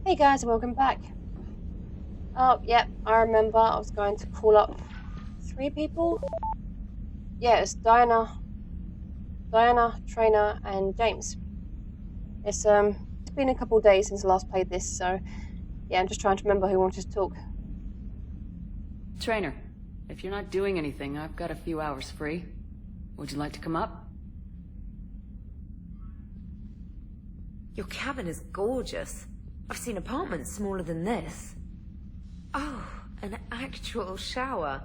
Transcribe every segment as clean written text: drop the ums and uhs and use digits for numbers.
Hey guys, and welcome back. Oh, yeah, I remember I was going to call up 3 people. Yeah, it's Diana, Trainer, and James. It's been a couple of days since I last played this, so yeah, I'm just trying to remember who wanted to talk. Trainer, if you're not doing anything, I've got a few hours free. Would you like to come up? Your cabin is gorgeous. I've seen apartments smaller than this. Oh, an actual shower.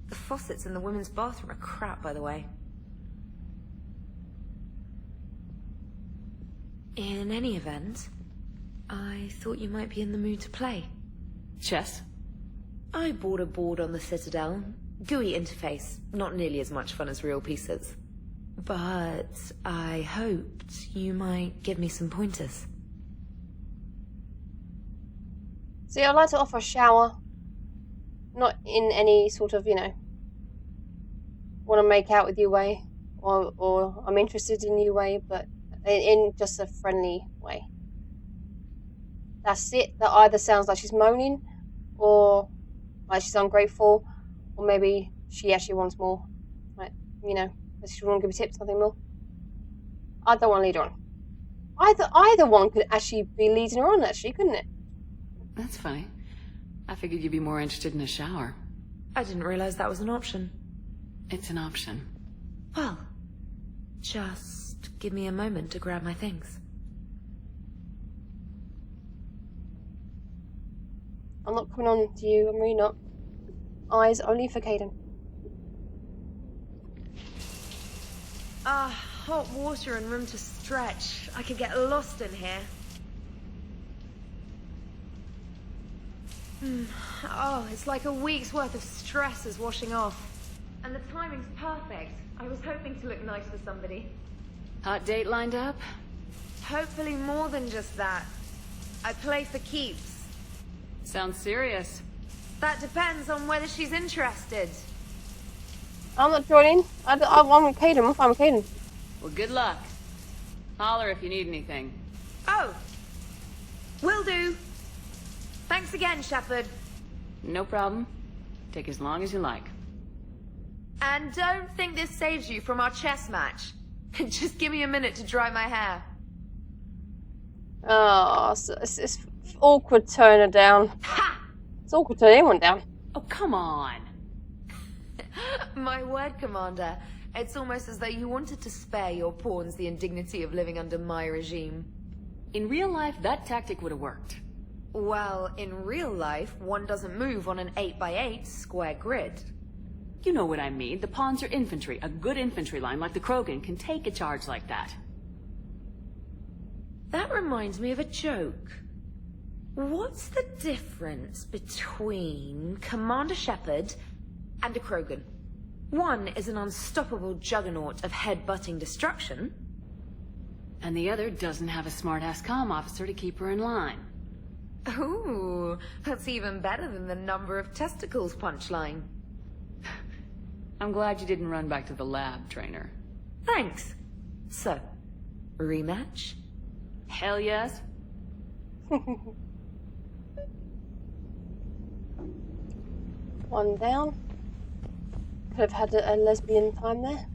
The faucets in the women's bathroom are crap, by the way. In any event, I thought you might be in the mood to play. Chess? I bought a board on the Citadel. GUI interface, not nearly as much fun as real pieces. But I hoped you might give me some pointers. See, I'd like to offer a shower. Not in any sort of, want to make out with you way, or I'm interested in you way, but in just a friendly way. That's it. That either sounds like she's moaning, or like she's ungrateful, or maybe she actually wants more. Like, does she want to give me tips, nothing more? I don't want to lead her on. Either one could actually be leading her on, actually, couldn't it? That's funny. I figured you'd be more interested in a shower. I didn't realize that was an option. It's an option. Well, just give me a moment to grab my things. I'm not coming on to you, I'm really not. Eyes only for Caden. Hot water and room to stretch. I could get lost in here. Oh, it's like a week's worth of stress is washing off. And the timing's perfect. I was hoping to look nice for somebody. Hot date lined up? Hopefully more than just that. I play for keeps. Sounds serious. That depends on whether she's interested. I'm not joining. I'm with Caden. I'm fine with Caden. Well, good luck. Holler if you need anything. Oh! Will do! Thanks again, Shepard. No problem. Take as long as you like. And don't think this saves you from our chess match. Just give me a minute to dry my hair. Oh, it's awkward turning her down. Ha! It's awkward turning anyone down. Oh, come on. My word, Commander. It's almost as though you wanted to spare your pawns the indignity of living under my regime. In real life, that tactic would have worked. Well, in real life, one doesn't move on an 8x8 square grid. You know what I mean. The pawns are infantry. A good infantry line like the Krogan can take a charge like that. That reminds me of a joke. What's the difference between Commander Shepard and a Krogan? One is an unstoppable juggernaut of head-butting destruction. And the other doesn't have a smart-ass comm officer to keep her in line. Ooh, that's even better than the number of testicles punchline. I'm glad you didn't run back to the lab, Trainer. Thanks. So, rematch? Hell yes. One down. Could have had a lesbian time there.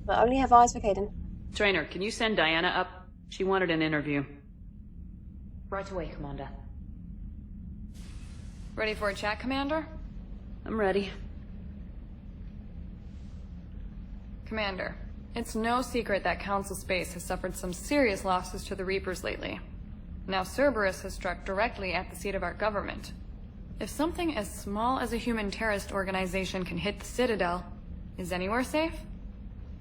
But only have eyes for Caden. Trainer, can you send Diana up? She wanted an interview. Right away, Commander. Ready for a chat, Commander? I'm ready. Commander, it's no secret that Council Space has suffered some serious losses to the Reapers lately. Now Cerberus has struck directly at the seat of our government. If something as small as a human terrorist organization can hit the Citadel, is anywhere safe?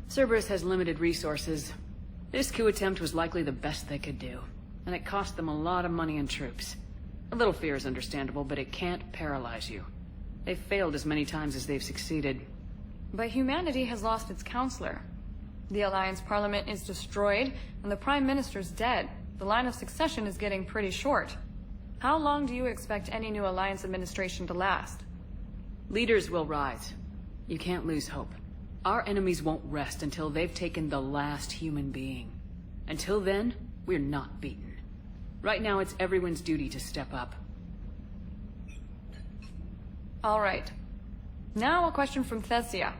Cerberus has limited resources. This coup attempt was likely the best they could do, and it cost them a lot of money and troops. A little fear is understandable, but it can't paralyze you. They've failed as many times as they've succeeded. But humanity has lost its counselor. The Alliance Parliament is destroyed, and the Prime Minister's dead. The line of succession is getting pretty short. How long do you expect any new Alliance administration to last? Leaders will rise. You can't lose hope. Our enemies won't rest until they've taken the last human being. Until then, we're not beaten. Right now, it's everyone's duty to step up. All right. Now a question from Thessia.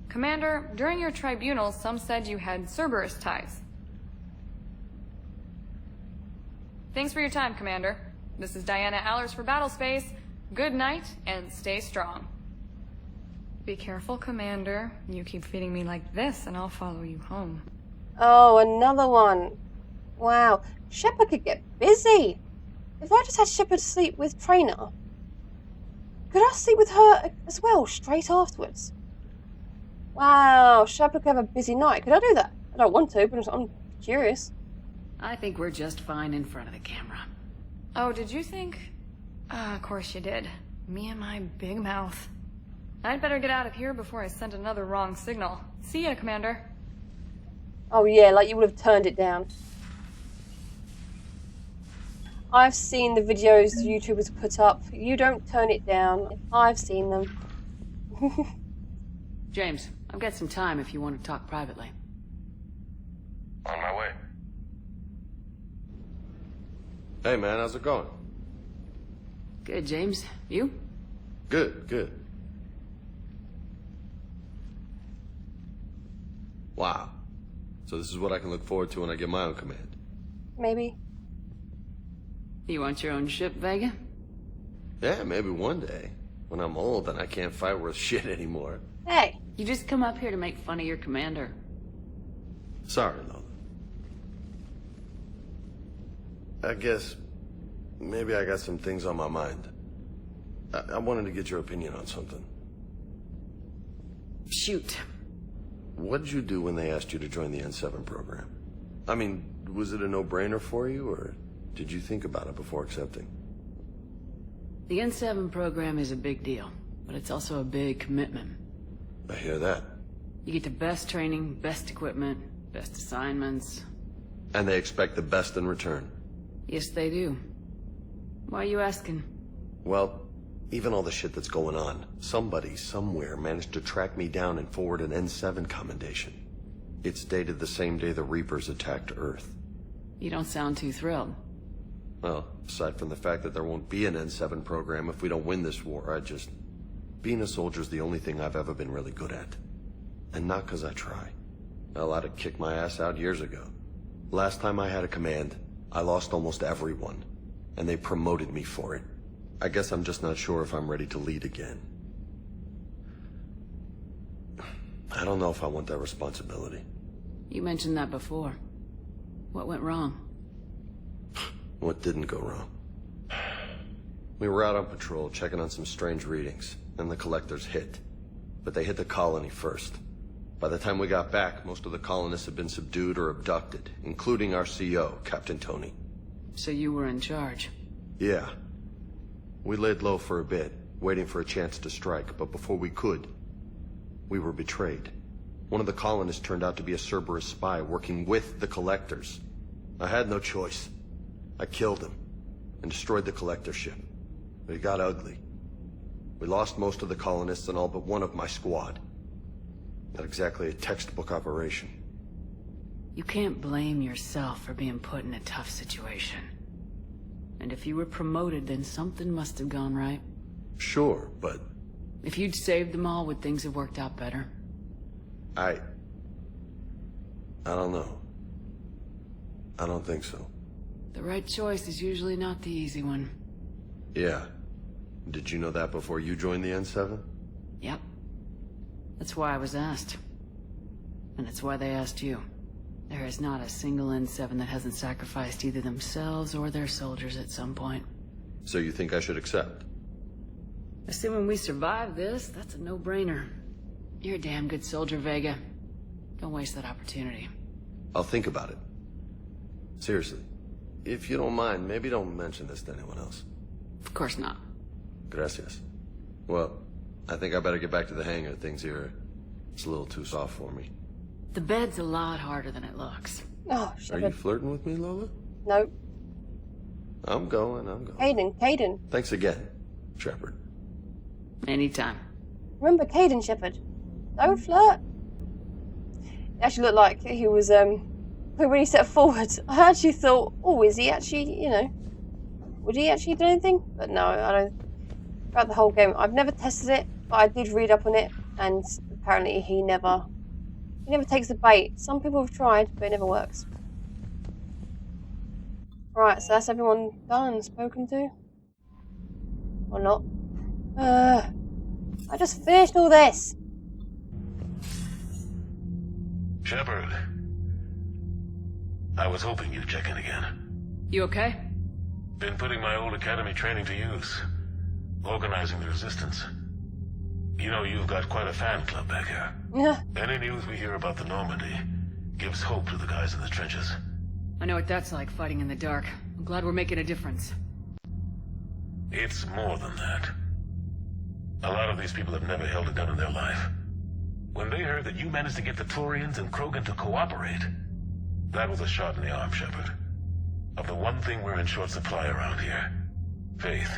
Commander, during your tribunal, some said you had Cerberus ties. Thanks for your time, Commander. This is Diana Allers for Battlespace. Good night, and stay strong. Be careful, Commander. You keep feeding me like this, and I'll follow you home. Oh, another one. Wow. Shepard could get busy. If I just had Shepard sleep with Trainer, could I sleep with her as well, straight afterwards? Wow, Shepard could have a busy night. Could I do that? I don't want to, but I'm curious. I think we're just fine in front of the camera. Oh, did you think? Of course you did. Me and my big mouth. I'd better get out of here before I send another wrong signal. See ya, Commander. Oh yeah, like you would have turned it down. I've seen the videos YouTubers put up. You don't turn it down. I've seen them. James, I've got some time if you want to talk privately. On my way. Hey man, how's it going? Good, James. You? Good, good. Wow. So this is what I can look forward to when I get my own command. Maybe. You want your own ship, Vega? Yeah, maybe one day. When I'm old and I can't fight worth shit anymore. Hey. You just come up here to make fun of your commander. Sorry, Lola. I guess maybe I got some things on my mind. I wanted to get your opinion on something. Shoot. What did you do when they asked you to join the N7 program? I mean, was it a no-brainer for you, or did you think about it before accepting? The N7 program is a big deal, but it's also a big commitment. I hear that. You get the best training, best equipment, best assignments. And they expect the best in return. Yes, they do. Why are you asking? Well, even all the shit that's going on, somebody somewhere managed to track me down and forward an N7 commendation. It's dated the same day the Reapers attacked Earth. You don't sound too thrilled. Well, aside from the fact that there won't be an N7 program if we don't win this war, being a soldier's the only thing I've ever been really good at. And not 'cause I try. Hell, I'd have kicked my ass out years ago. Last time I had a command, I lost almost everyone. And they promoted me for it. I guess I'm just not sure if I'm ready to lead again. I don't know if I want that responsibility. You mentioned that before. What went wrong? What didn't go wrong? We were out on patrol, checking on some strange readings, and the collectors hit. But they hit the colony first. By the time we got back, most of the colonists had been subdued or abducted, including our CO, Captain Tony. So you were in charge? Yeah. We laid low for a bit, waiting for a chance to strike, but before we could, we were betrayed. One of the colonists turned out to be a Cerberus spy working with the collectors. I had no choice. I killed him and destroyed the collector ship. But it got ugly. We lost most of the colonists and all but one of my squad. Not exactly a textbook operation. You can't blame yourself for being put in a tough situation. And if you were promoted, then something must have gone right. Sure, but... If you'd saved them all, would things have worked out better? I don't know. I don't think so. The right choice is usually not the easy one. Yeah. Did you know that before you joined the N7? Yep. That's why I was asked. And it's why they asked you. There is not a single N7 that hasn't sacrificed either themselves or their soldiers at some point. So you think I should accept? Assuming we survive this, that's a no-brainer. You're a damn good soldier, Vega. Don't waste that opportunity. I'll think about it. Seriously. If you don't mind, maybe don't mention this to anyone else. Of course not. Gracias. Well, I think I better get back to the hangar. Things here, it's a little too soft for me. The bed's a lot harder than it looks. Oh, Are Shepard. you flirting with me, Lola? No. I'm going. Caden. Thanks again, Shepard. Anytime. Remember Caden, Shepard. Don't flirt. It actually looked like he was who really stepped forward. I actually thought, oh, is he actually, would he actually do anything? But no, I don't. Throughout the whole game, I've never tested it, but I did read up on it, and apparently he never takes the bait. Some people have tried, but it never works. Right, so that's everyone done and spoken to? Or not? I just finished all this! Shepard. I was hoping you'd check in again. You okay? Been putting my old academy training to use. Organizing the resistance. You know, you've got quite a fan club back here. Yeah. Any news we hear about the Normandy gives hope to the guys in the trenches. I know what that's like, fighting in the dark. I'm glad we're making a difference. It's more than that. A lot of these people have never held a gun in their life. When they heard that you managed to get the Turians and Krogan to cooperate, that was a shot in the arm, Shepard. Of the one thing we're in short supply around here. Faith.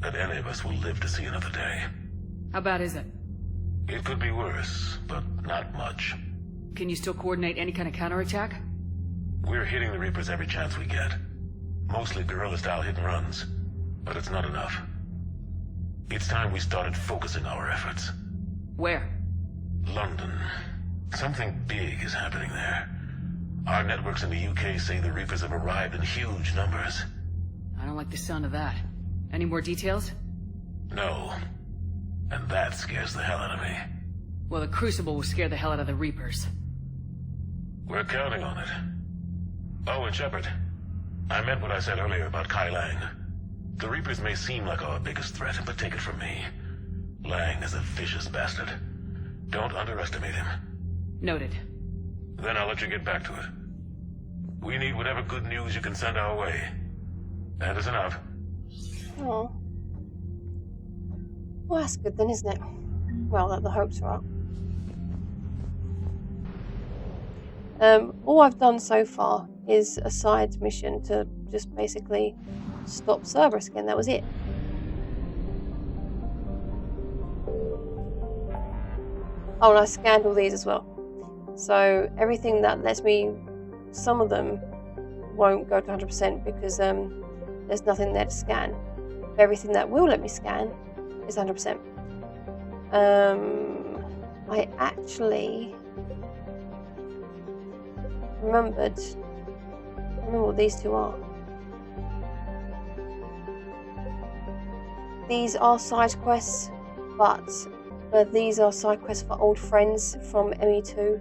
That any of us will live to see another day. How bad is it? It could be worse, but not much. Can you still coordinate any kind of counterattack? We're hitting the Reapers every chance we get. Mostly guerrilla-style hit-and-runs, but it's not enough. It's time we started focusing our efforts. Where? London. Something big is happening there. Our networks in the UK say the Reapers have arrived in huge numbers. I don't like the sound of that. Any more details? No. And that scares the hell out of me. Well, the Crucible will scare the hell out of the Reapers. We're counting on it. Oh, and Shepard, I meant what I said earlier about Kai Lang. The Reapers may seem like our biggest threat, but take it from me. Lang is a vicious bastard. Don't underestimate him. Noted. Then I'll let you get back to it. We need whatever good news you can send our way. And it's enough. Oh. Well, that's good then, isn't it? Well, that the hopes are up. All I've done so far is a side mission to just basically stop Cerberus again. That was it. Oh, and I scanned all these as well. So everything that lets me, some of them won't go to 100% because there's nothing there to scan. But everything that will let me scan is 100%. I actually remember what these two are. These are side quests, but these are side quests for old friends from ME2.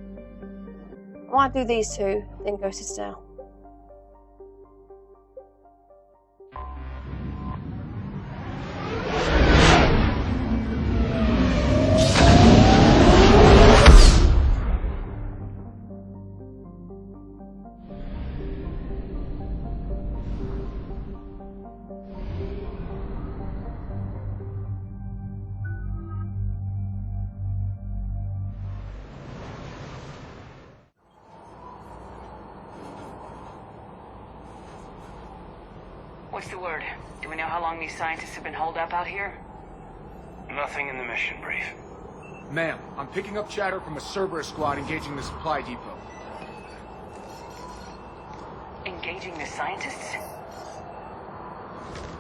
I might do these two, then go to Citadel. What's the word? Do we know how long these scientists have been holed up out here? Nothing in the mission brief. Ma'am, I'm picking up chatter from a Cerberus squad engaging the supply depot. Engaging the scientists?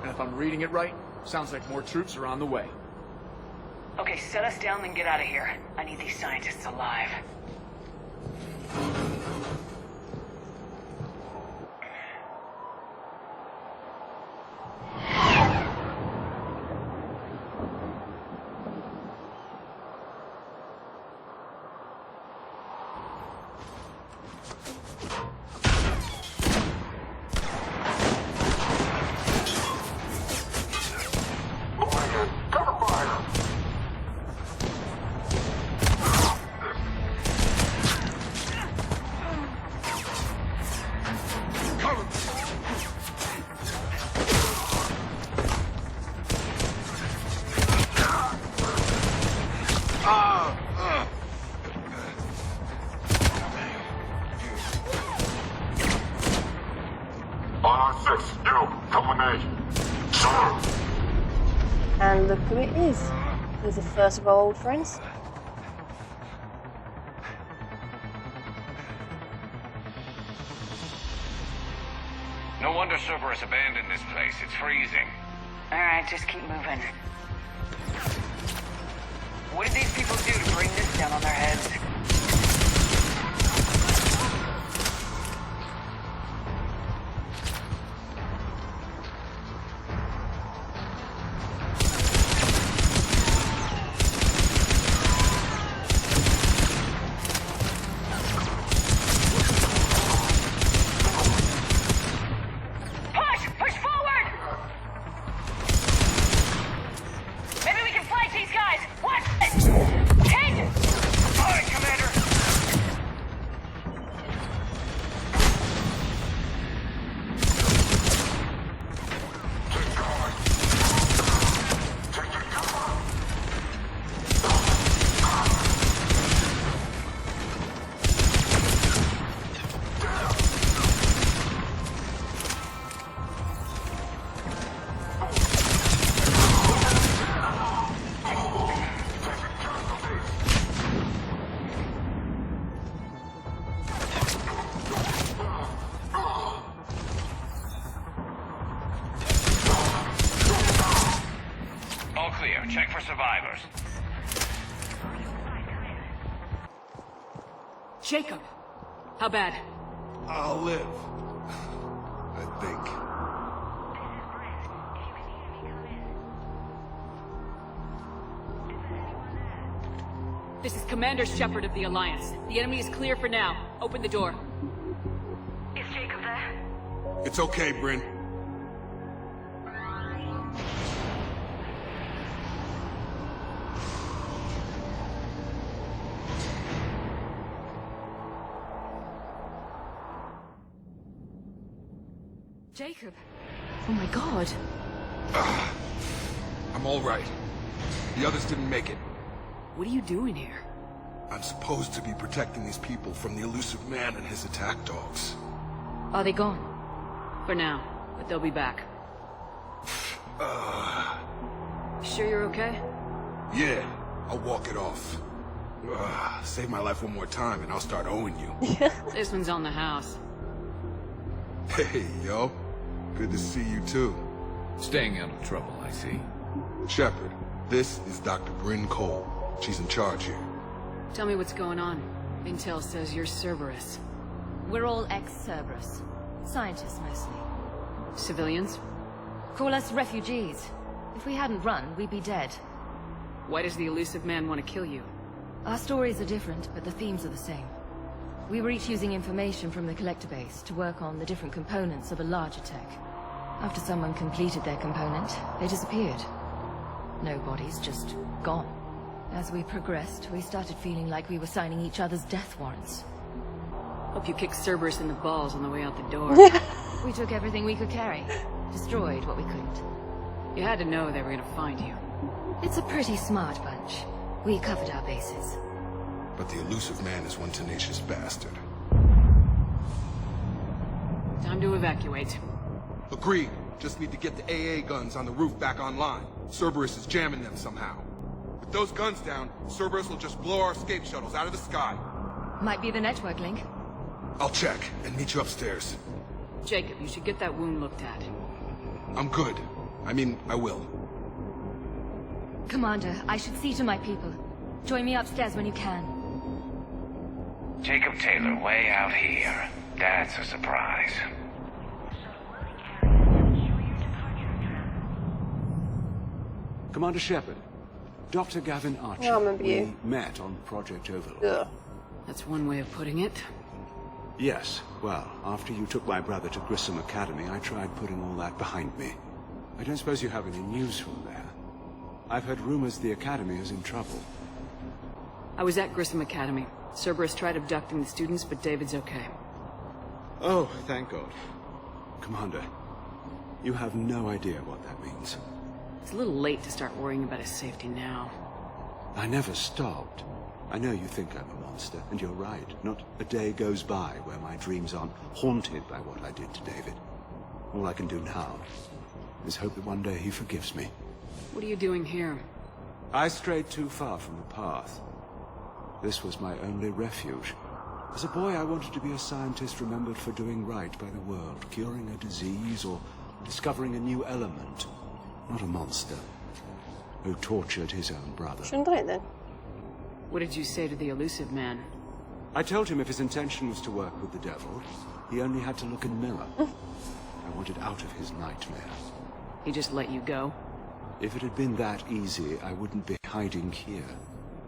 And if I'm reading it right, sounds like more troops are on the way. Okay, set us down and get out of here. I need these scientists alive. And look who it is. He's the first of our old friends. No wonder Cerberus abandoned this place. It's freezing. Alright, just keep moving. What did these people do to bring this down on their heads? Check for survivors. Jacob! How bad? I'll live. I think. This is Commander Shepard of the Alliance. The enemy is clear for now. Open the door. Is Jacob there? It's okay, Bryn. Jacob. Oh my god. I'm all right. The others didn't make it. What are you doing here? I'm supposed to be protecting these people from the elusive man and his attack dogs. Are they gone? For now, but they'll be back. Sure you're okay? Yeah, I'll walk it off. Save my life one more time and I'll start owing you. This one's on the house. Hey, yo. Good to see you too. Staying out of trouble, I see. Shepard, this is Dr. Bryn Cole. She's in charge here. Tell me what's going on. Intel says you're Cerberus. We're all ex-Cerberus. Scientists, mostly. Civilians? Call us refugees. If we hadn't run, we'd be dead. Why does the elusive man want to kill you? Our stories are different, but the themes are the same. We were each using information from the collector base to work on the different components of a larger tech. After someone completed their component, they disappeared. No bodies, just gone. As we progressed, we started feeling like we were signing each other's death warrants. Hope you kicked Cerberus in the balls on the way out the door. We took everything we could carry. Destroyed what we couldn't. You had to know they were gonna find you. It's a pretty smart bunch. We covered our bases. But the elusive man is one tenacious bastard. Time to evacuate. Agreed. Just need to get the AA guns on the roof back online. Cerberus is jamming them somehow. With those guns down, Cerberus will just blow our escape shuttles out of the sky. Might be the network link. I'll check and meet you upstairs. Jacob, you should get that wound looked at. I'm good. I mean, I will. Commander, I should see to my people. Join me upstairs when you can. Jacob Taylor way out here. That's a surprise. Commander Shepard, Dr. Gavin Archer. Yeah, I remember you. We met on Project Overlord. Ugh. That's one way of putting it. Yes, well, after you took my brother to Grissom Academy, I tried putting all that behind me. I don't suppose you have any news from there. I've heard rumors the Academy is in trouble. I was at Grissom Academy. Cerberus tried abducting the students, but David's okay. Oh, thank God. Commander, you have no idea what that means. It's a little late to start worrying about his safety now. I never stopped. I know you think I'm a monster, and you're right. Not a day goes by where my dreams aren't haunted by what I did to David. All I can do now is hope that one day he forgives me. What are you doing here? I strayed too far from the path. This was my only refuge. As a boy, I wanted to be a scientist remembered for doing right by the world, curing a disease or discovering a new element. Not a monster who tortured his own brother. Shouldn't I then? What did you say to the elusive man? I told him if his intention was to work with the devil, he only had to look in the mirror. I wanted out of his nightmare. He just let you go? If it had been that easy, I wouldn't be hiding here.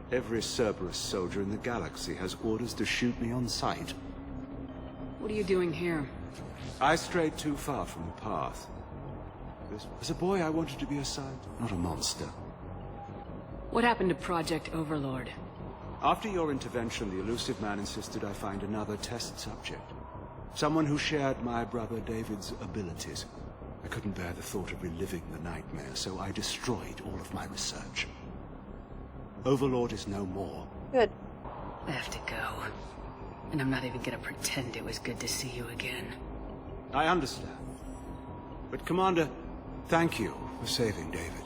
Every Cerberus soldier in the galaxy has orders to shoot me on sight. What are you doing here? I strayed too far from the path. As a boy, I wanted to be a scientist, not a monster. What happened to Project Overlord? After your intervention, the elusive man insisted I find another test subject. Someone who shared my brother David's abilities. I couldn't bear the thought of reliving the nightmare, so I destroyed all of my research. Overlord is no more. Good. I have to go. And I'm not even gonna pretend it was good to see you again. I understand. But Commander, thank you for saving David.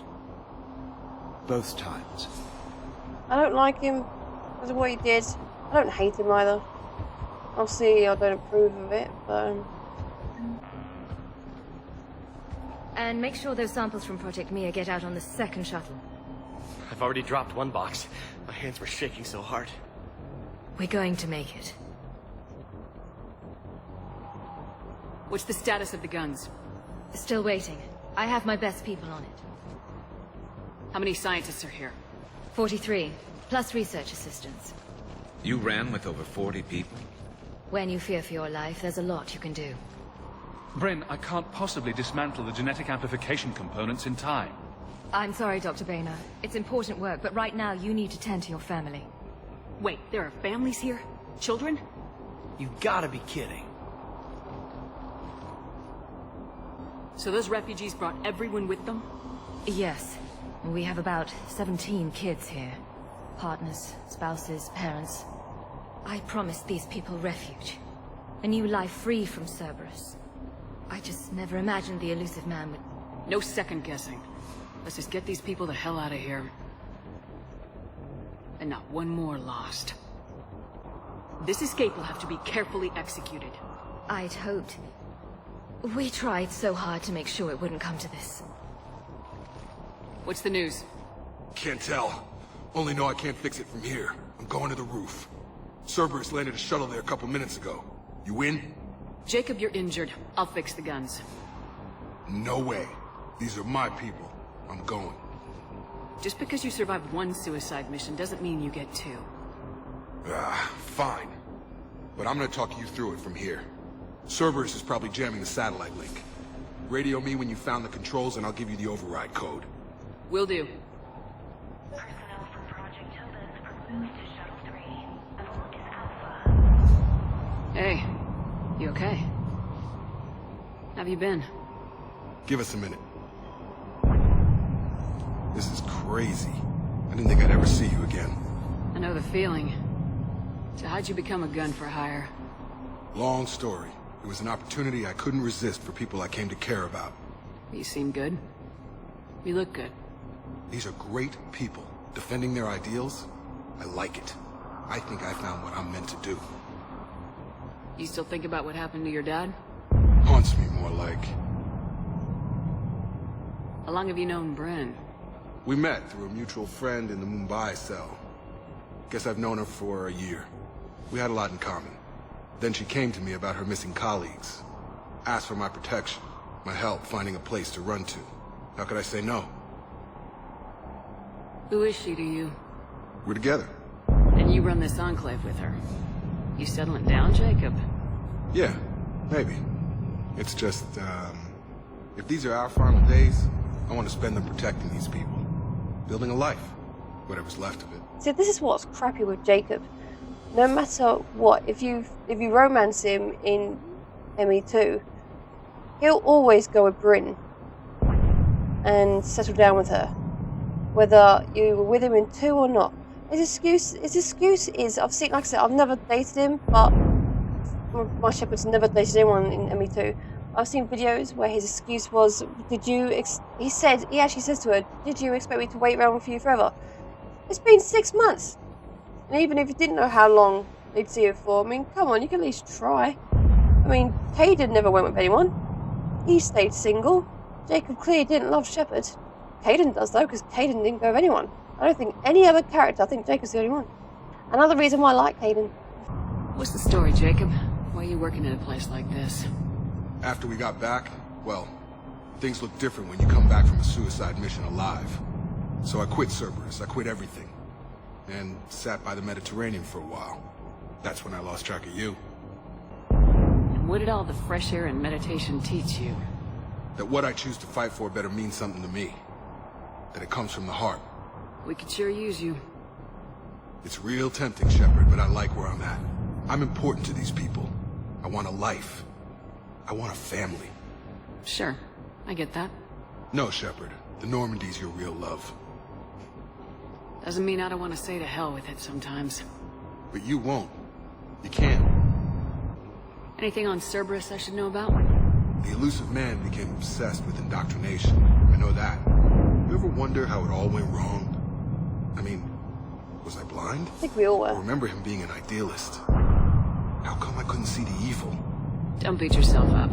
Both times. I don't like him because of what he did. I don't hate him either. Obviously, I don't approve of it, but... And make sure those samples from Project Mia get out on the second shuttle. I've already dropped one box. My hands were shaking so hard. We're going to make it. What's the status of the guns? Still waiting. I have my best people on it. How many scientists are here? 43, plus research assistants. You ran with over 40 people? When you fear for your life, there's a lot you can do. Bryn, I can't possibly dismantle the genetic amplification components in time. I'm sorry, Dr. Boehner. It's important work, but right now you need to tend to your family. Wait, there are families here? Children? You gotta be kidding. So those refugees brought everyone with them? Yes. We have about 17 kids here. Partners, spouses, parents. I promised these people refuge. A new life free from Cerberus. I just never imagined the elusive man would... No second guessing. Let's just get these people the hell out of here. And not one more lost. This escape will have to be carefully executed. I'd hoped. We tried so hard to make sure it wouldn't come to this. What's the news? Can't tell. Only know I can't fix it from here. I'm going to the roof. Cerberus landed a shuttle there a couple minutes ago. You in? Jacob, you're injured. I'll fix the guns. No way. These are my people. I'm going. Just because you survived one suicide mission doesn't mean you get two. Fine. But I'm gonna talk you through it from here. Cerberus is probably jamming the satellite link. Radio me when you found the controls and I'll give you the override code. Will do. Personnel from Project Tobin are moved to Shuttle 3. Abort is Alpha. Hey, you okay? Have you been? Give us a minute. This is crazy. I didn't think I'd ever see you again. I know the feeling. So how'd you become a gun for hire? Long story. It was an opportunity I couldn't resist for people I came to care about. You seem good. You look good. These are great people. Defending their ideals, I like it. I think I found what I'm meant to do. You still think about what happened to your dad? Haunts me more like. How long have you known Bryn? We met through a mutual friend in the Mumbai cell. Guess I've known her for a year. We had a lot in common. Then she came to me about her missing colleagues. Asked for my protection, my help finding a place to run to. How could I say no? Who is she to you? We're together. And you run this enclave with her. You settling down, Jacob? Yeah, maybe. It's just, if these are our final days, I want to spend them protecting these people. Building a life. Whatever's left of it. See, this is what's crappy with Jacob. No matter what, if you romance him in ME2, he'll always go with Bryn and settle down with her, whether you were with him in 2 or not. His excuse is, I've seen, like I said, I've never dated him, but my shepherd's never dated anyone in ME2. I've seen videos where his excuse was, he actually says to her, did you expect me to wait around with you forever? It's been 6 months. And even if you didn't know how long they'd see it for. I mean, come on, you can at least try. I mean, Caden never went with anyone. He stayed single. Jacob clearly didn't love Shepard. Caden does, though, because Caden didn't go with anyone. I don't think any other character. I think Jacob's the only one. Another reason why I like Caden. What's the story, Jacob? Why are you working in a place like this? After we got back, well, things look different when you come back from a suicide mission alive. So I quit Cerberus. I quit everything. And sat by the Mediterranean for a while. That's when I lost track of you. And what did all the fresh air and meditation teach you? That what I choose to fight for better mean something to me. That it comes from the heart. We could sure use you. It's real tempting, Shepard, but I like where I'm at. I'm important to these people. I want a life. I want a family. Sure, I get that. No, Shepard. The Normandy's your real love. Doesn't mean I don't want to say to hell with it sometimes. But you won't. You can't. Anything on Cerberus I should know about? The elusive man became obsessed with indoctrination. I know that. You ever wonder how it all went wrong? I mean, was I blind? I think we all were. I remember him being an idealist. How come I couldn't see the evil? Don't beat yourself up.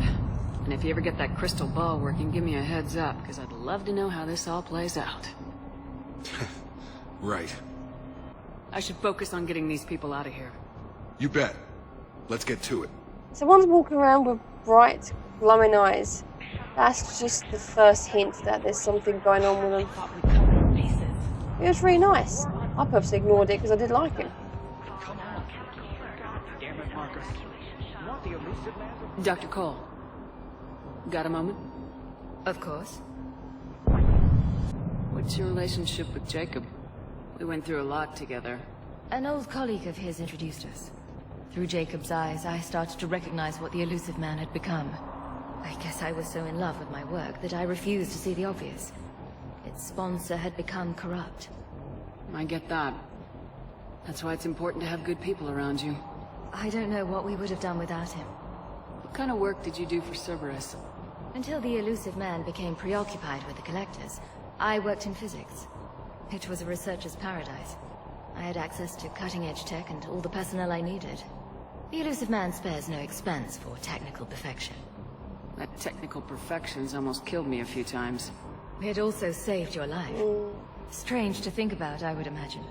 And if you ever get that crystal ball working, give me a heads up, because I'd love to know how this all plays out. Right. I should focus on getting these people out of here. You bet. Let's get to it. Someone's walking around with bright, glowing eyes. That's just the first hint that there's something going on with them. It was really nice. I purposely ignored it because I did like him. Dr. Cole, got a moment? Of course. What's your relationship with Jacob? We went through a lot together. An old colleague of his introduced us. Through Jacob's eyes, I started to recognize what the elusive man had become. I guess I was so in love with my work that I refused to see the obvious. Its sponsor had become corrupt. I get that. That's why it's important to have good people around you. I don't know what we would have done without him. What kind of work did you do for Cerberus? Until the elusive man became preoccupied with the Collectors, I worked in physics. It was a researcher's paradise. I had access to cutting-edge tech and all the personnel I needed. The elusive man spares no expense for technical perfection. That technical perfection's almost killed me a few times. It also saved your life. Strange to think about, I would imagine.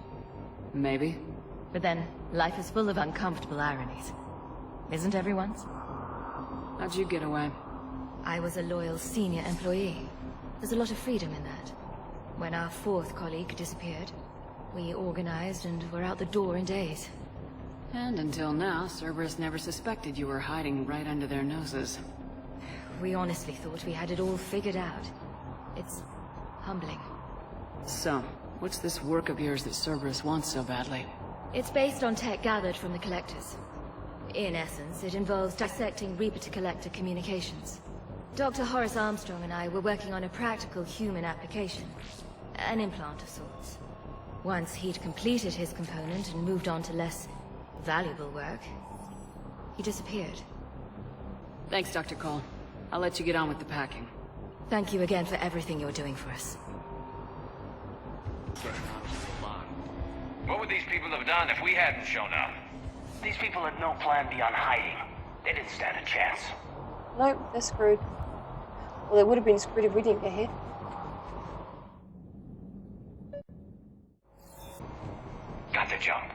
Maybe. But then, life is full of uncomfortable ironies. Isn't everyone's? How'd you get away? I was a loyal senior employee. There's a lot of freedom in that. When our fourth colleague disappeared, we organized and were out the door in days. And until now, Cerberus never suspected you were hiding right under their noses. We honestly thought we had it all figured out. It's humbling. So, what's this work of yours that Cerberus wants so badly? It's based on tech gathered from the Collectors. In essence, it involves dissecting Reaper-to-Collector communications. Dr. Horace Armstrong and I were working on a practical human application. An implant of sorts. Once he'd completed his component and moved on to less valuable work, he disappeared. Thanks, Dr. Cole. I'll let you get on with the packing. Thank you again for everything you're doing for us. What would these people have done if we hadn't shown up? These people had no plan beyond hiding. They didn't stand a chance. Nope, they're screwed. Well, they would have been screwed if we didn't get here. Got the jump.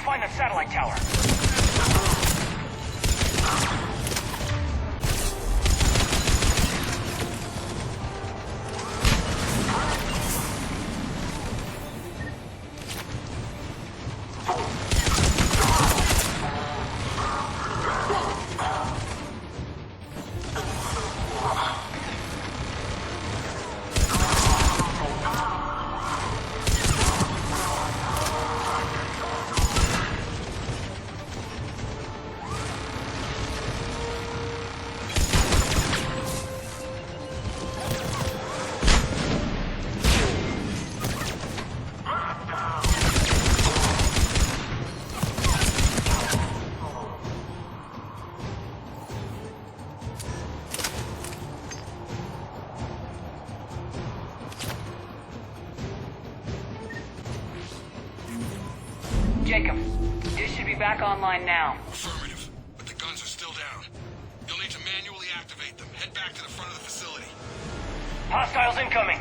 Find the satellite tower. Jacob, this should be back online now. Affirmative, but the guns are still down. You'll need to manually activate them. Head back to the front of the facility. Hostiles incoming.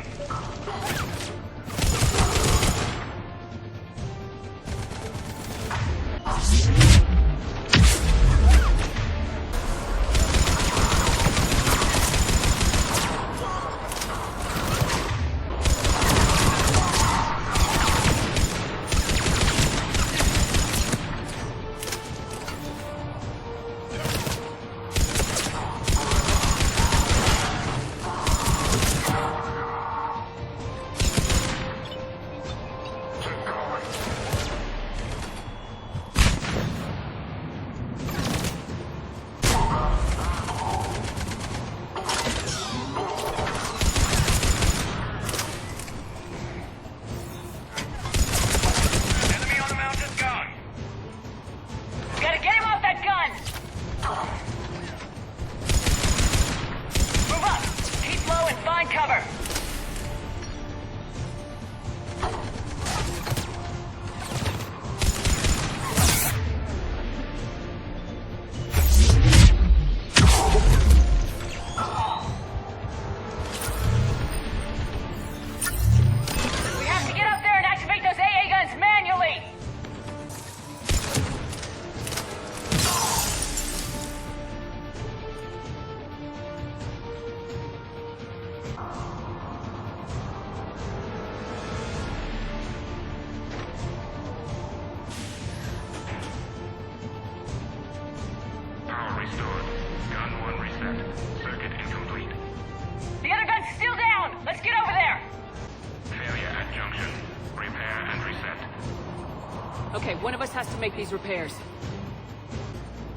Okay, one of us has to make these repairs.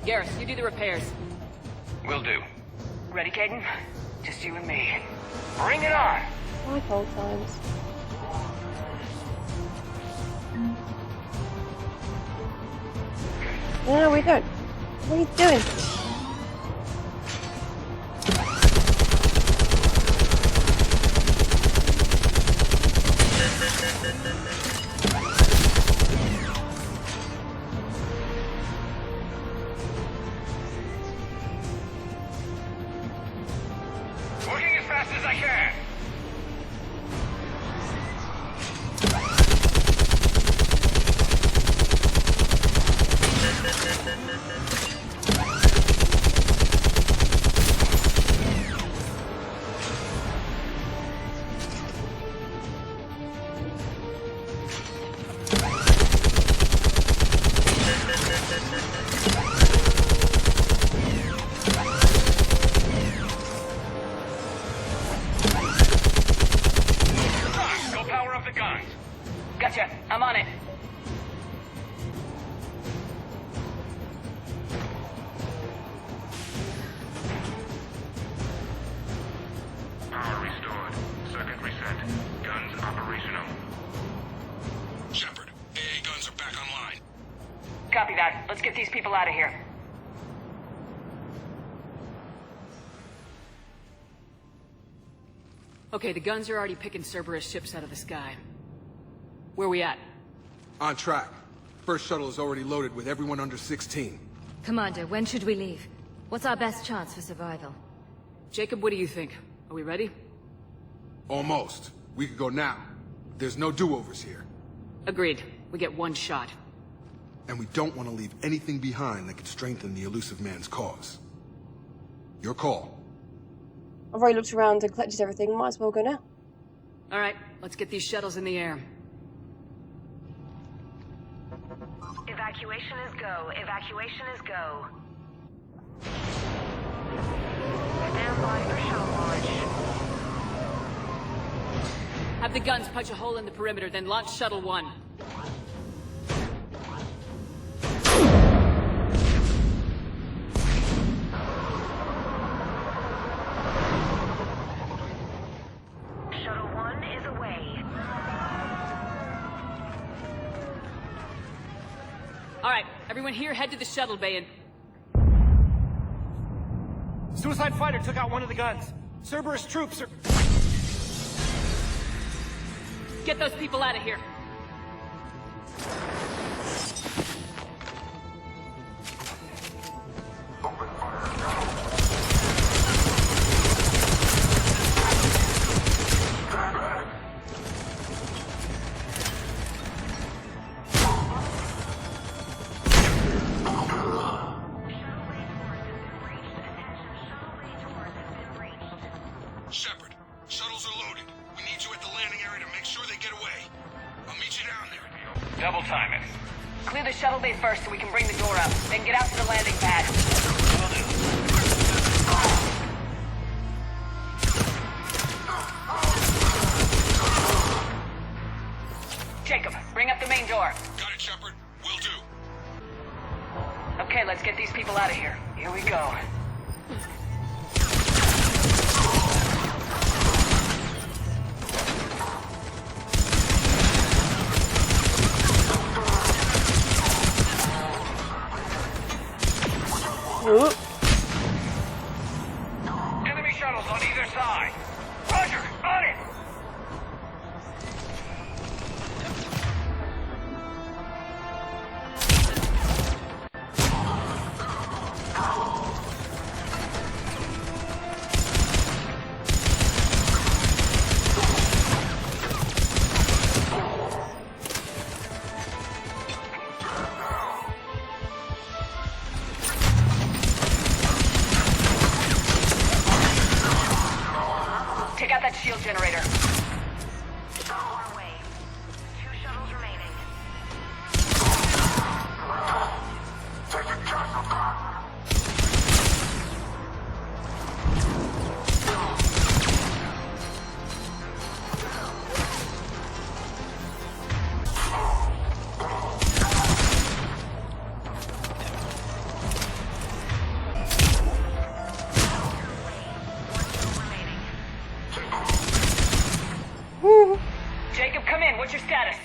Garrus, you do the repairs. Will do. Ready, Caden? Just you and me. Bring it on! Like old times. No, we don't. What are you doing? Working as fast as I can! Go power up the guns! Gotcha. I'm on it. Power restored. Circuit reset. Guns operational. Shepard, AA guns are back online. Copy that. Let's get these people out of here. Okay, the guns are already picking Cerberus ships out of the sky. Where we at? On track. First shuttle is already loaded with everyone under 16. Commander, when should we leave? What's our best chance for survival? Jacob, what do you think? Are we ready? Almost. We could go now. There's no do-overs here. Agreed. We get one shot. And we don't want to leave anything behind that could strengthen the elusive man's cause. Your call. I've already looked around and collected everything. Might as well go now. All right, let's get these shuttles in the air. Evacuation is go. Evacuation is go. Stand by for shuttle launch. Have the guns punch a hole in the perimeter, then launch Shuttle 1. Shuttle 1 is away. All right, everyone here, head to the shuttle bay and... Suicide fighter took out one of the guns. Cerberus troops are... Get those people out of here. shuttle bay first so we can bring the door up. Then get out to the landing pad. Jacob, bring up the main door. Got it, Shepard. Will do. Okay, let's get these people out of here. Here we go. Enemy shuttles on either side. Roger, on it! Take out that shield generator. Away. 2 shuttles remaining. Jacob, come in. What's your status?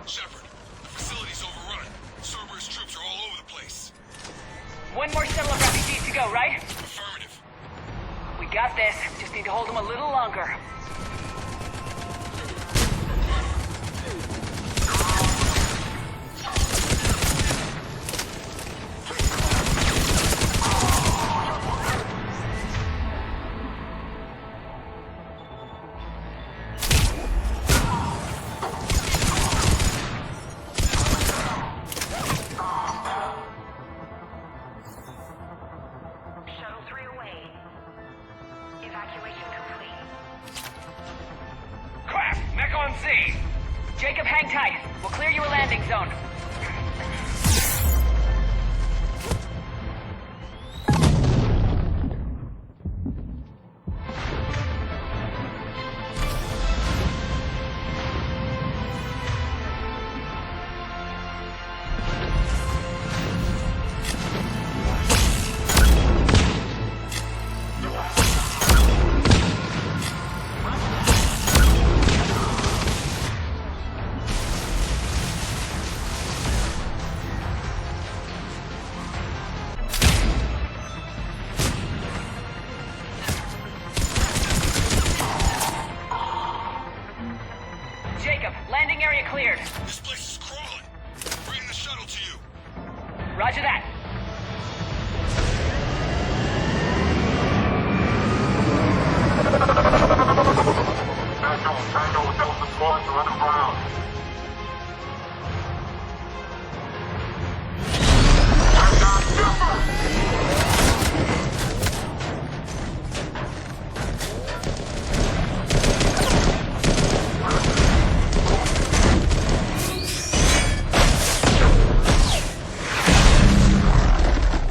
Shepard, the facility's overrun. Cerberus troops are all over the place. One more shuttle of refugees to go, right? Affirmative. We got this. Just need to hold them a little longer. Shuttle 3 away. Evacuation complete. Crap! Mech on scene! Jacob, hang tight. We'll clear you a landing zone. Jacob, landing area cleared. This place is crawling. Bring the shuttle to you. Roger that.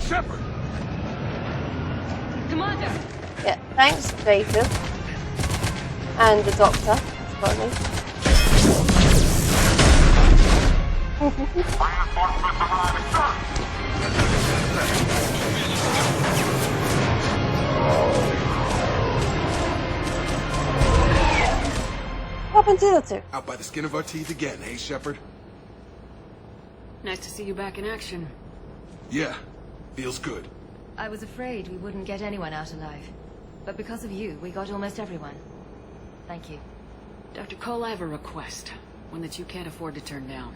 Shepard! Commander! Yeah, thanks, Jacob. And the doctor. Got me. What happened to the two? Out by the skin of our teeth again, hey, Shepard? Nice to see you back in action. Yeah, feels good. I was afraid we wouldn't get anyone out alive. But because of you, we got almost everyone. Thank you. Dr. Cole, I have a request. One that you can't afford to turn down.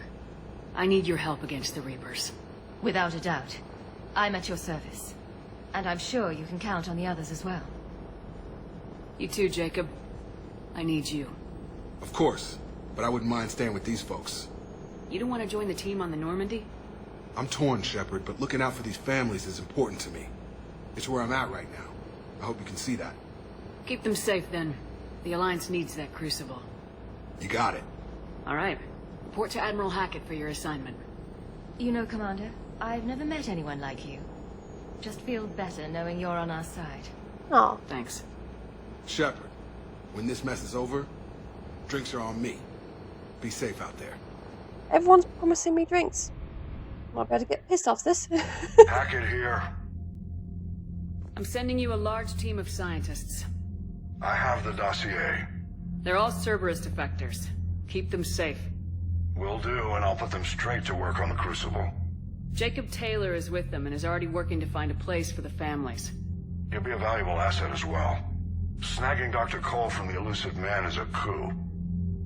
I need your help against the Reapers. Without a doubt. I'm at your service. And I'm sure you can count on the others as well. You too, Jacob. I need you. Of course, but I wouldn't mind staying with these folks. You don't want to join the team on the Normandy? I'm torn, Shepard, but looking out for these families is important to me. It's where I'm at right now. I hope you can see that. Keep them safe, then. The Alliance needs that crucible. You got it. All right. Report to Admiral Hackett for your assignment. You know, Commander, I've never met anyone like you. Just feel better knowing you're on our side. Oh, thanks. Shepard, when this mess is over, drinks are on me. Be safe out there. everyone's promising me drinks. Might be able to get pissed off this. Hackett here. I'm sending you a large team of scientists. I have the dossier. They're all Cerberus defectors. Keep them safe. Will do, and I'll put them straight to work on the Crucible. Jacob Taylor is with them and is already working to find a place for the families. He'll be a valuable asset as well. Snagging Dr. Cole from the elusive man is a coup.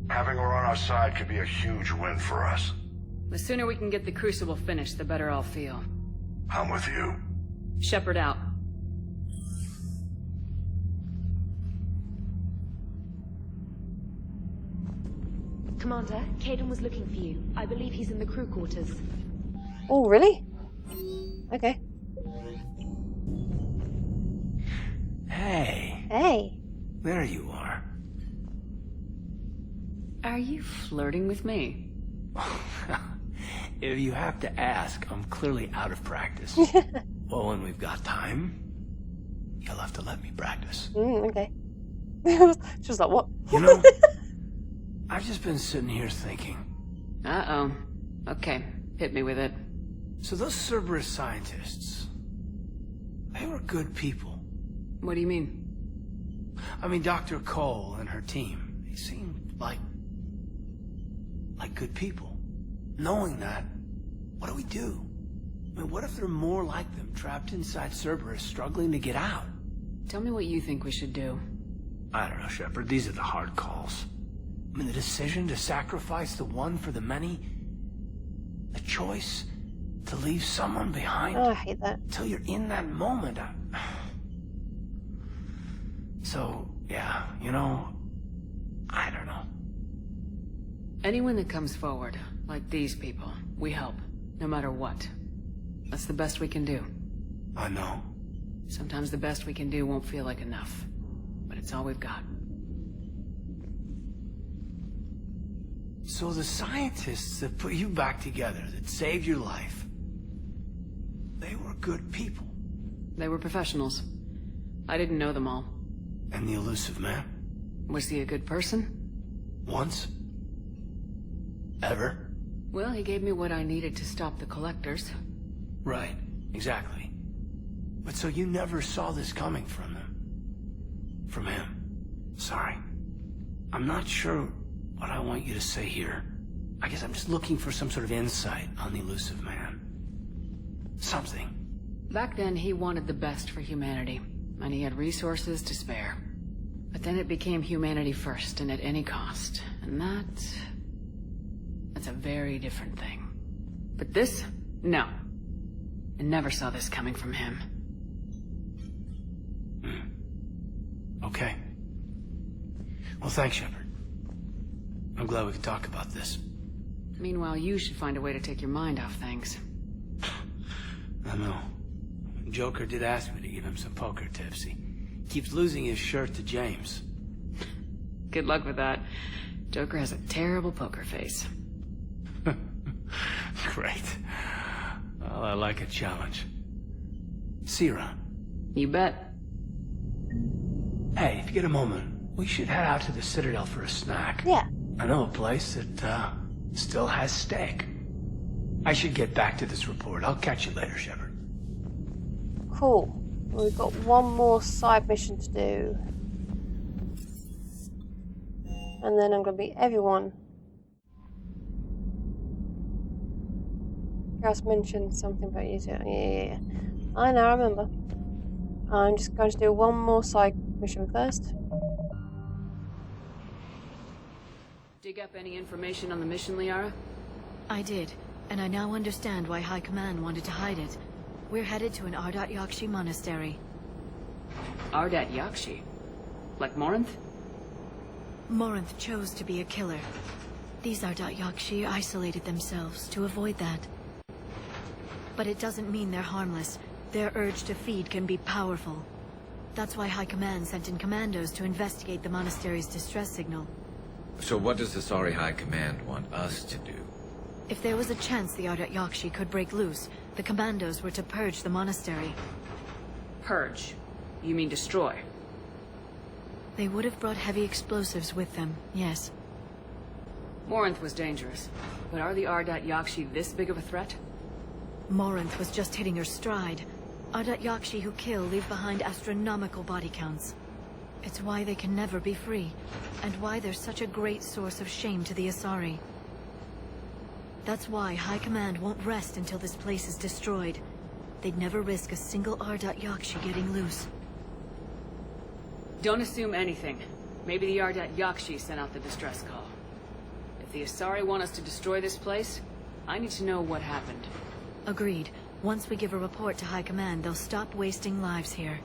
Having her on our side could be a huge win for us. The sooner we can get the Crucible finished, the better I'll feel. I'm with you. Shepard out. Commander, Caden was looking for you. I believe he's in the crew quarters. Oh, really? Okay. Hey. Hey. There you are. Are you flirting with me? If you have to ask, I'm clearly out of practice. Well, when we've got time, you'll have to let me practice. Okay. She was like, what? You know, I've just been sitting here thinking. Uh-oh. Okay, hit me with it. So those Cerberus scientists, they were good people. What do you mean? I mean, Dr. Cole and her team, they seemed like good people. Knowing that, what do we do? I mean, what if there are more like them trapped inside Cerberus struggling to get out? Tell me what you think we should do. I don't know, Shepard. These are the hard calls. I mean, the decision to sacrifice the one for the many, the choice to leave someone behind. Oh, I hate that. Until you're in that moment. So, yeah, you know, I don't know. Anyone that comes forward, like these people, we help, no matter what. That's the best we can do. I know. Sometimes the best we can do won't feel like enough, but it's all we've got. So the scientists that put you back together, that saved your life, they were good people. They were professionals. I didn't know them all. And the elusive man? Was he a good person? Once? Ever? Well, he gave me what I needed to stop the collectors. Right, exactly. But so you never saw this coming from them? From him? Sorry. I'm not sure what I want you to say here. I guess I'm just looking for some sort of insight on the elusive man. Something. Back then, he wanted the best for humanity, and he had resources to spare. But then it became humanity first, and at any cost. And that's a very different thing. But this? No. I never saw this coming from him. Okay. Well, thanks, Shepard. I'm glad we could talk about this. Meanwhile, you should find a way to take your mind off things. I know. Joker did ask me to give him some poker tips. He keeps losing his shirt to James. Good luck with that. Joker has a terrible poker face. Great. Well, I like a challenge. See you around. You bet. Hey, if you get a moment, we should head out to the Citadel for a snack. Yeah. I know a place that, still has steak. I should get back to this report. I'll catch you later, Shepard. Cool. We've got one more side mission to do. And then I'm going to beat everyone. Gus mentioned something about you too. Yeah. I know, I remember. I'm just going to do one more side mission first. Dig up any information on the mission, Liara? I did, and I now understand why High Command wanted to hide it. We're headed to an Ardat Yakshi monastery. Ardat Yakshi? Like Morinth? Morinth chose to be a killer. These Ardat Yakshi isolated themselves to avoid that. But it doesn't mean they're harmless. Their urge to feed can be powerful. That's why High Command sent in commandos to investigate the monastery's distress signal. So what does the Sorry High Command want us to do? If there was a chance the Ardat Yakshi could break loose, the commandos were to purge the monastery. Purge? You mean destroy? They would have brought heavy explosives with them, yes. Morinth was dangerous, but are the Ardat Yakshi this big of a threat? Morinth was just hitting her stride. Ardat Yakshi who kill leave behind astronomical body counts. It's why they can never be free, and why they're such a great source of shame to the Asari. That's why High Command won't rest until this place is destroyed. They'd never risk a single Ardat Yakshi getting loose. Don't assume anything. Maybe the Ardat Yakshi sent out the distress call. If the Asari want us to destroy this place, I need to know what happened. Agreed. Once we give a report to High Command, they'll stop wasting lives here.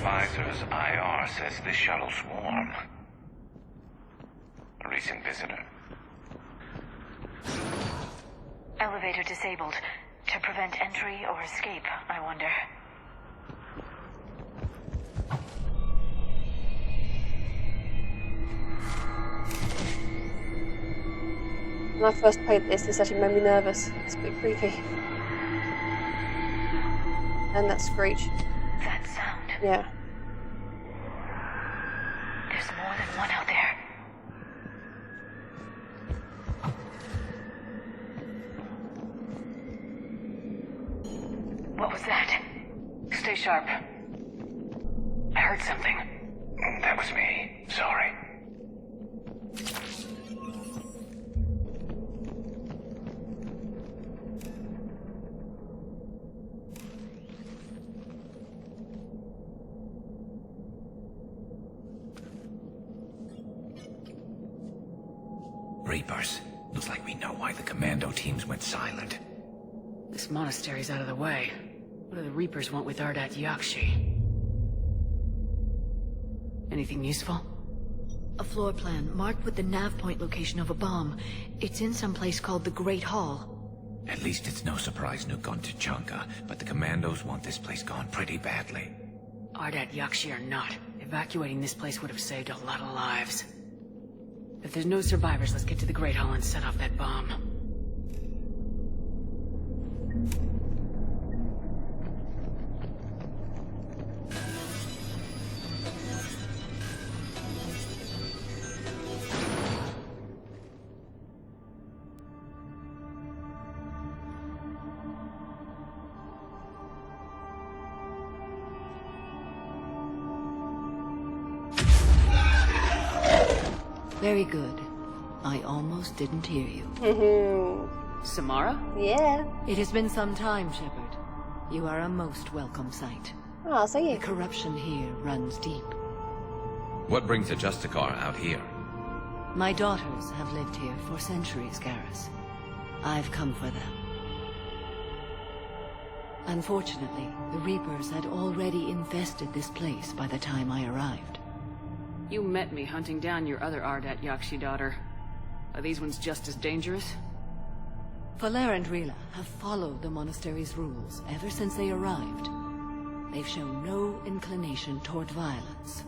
My visor's IR says this shuttle's warm. A recent visitor. Elevator disabled. To prevent entry or escape, I wonder. When I first played this actually made me nervous. It's a bit creepy. And that screech. That sound. Yeah. There's more than one out there. What was that? Stay sharp. I heard something. That was me. Sorry. Reapers. Looks like we know why the commando teams went silent. This monastery's out of the way. What do the Reapers want with Ardat Yakshi? Anything useful? A floor plan, marked with the nav point location of a bomb. It's in some place called the Great Hall. At least it's no surprise Nuke gone to Chunka, but the commandos want this place gone pretty badly. Ardat Yakshi or not, evacuating this place would have saved a lot of lives. If there's no survivors, let's get to the Great Hall and set off that bomb. Very good. I almost didn't hear you. Samara? Yeah. It has been some time, Shepard. You are a most welcome sight. Oh, so you. The corruption here runs deep. What brings a Justicar out here? My daughters have lived here for centuries, Garrus. I've come for them. Unfortunately, the Reapers had already infested this place by the time I arrived. You met me hunting down your other Ardat Yakshi daughter. Are these ones just as dangerous? Falere and Rila have followed the monastery's rules ever since they arrived. They've shown no inclination toward violence.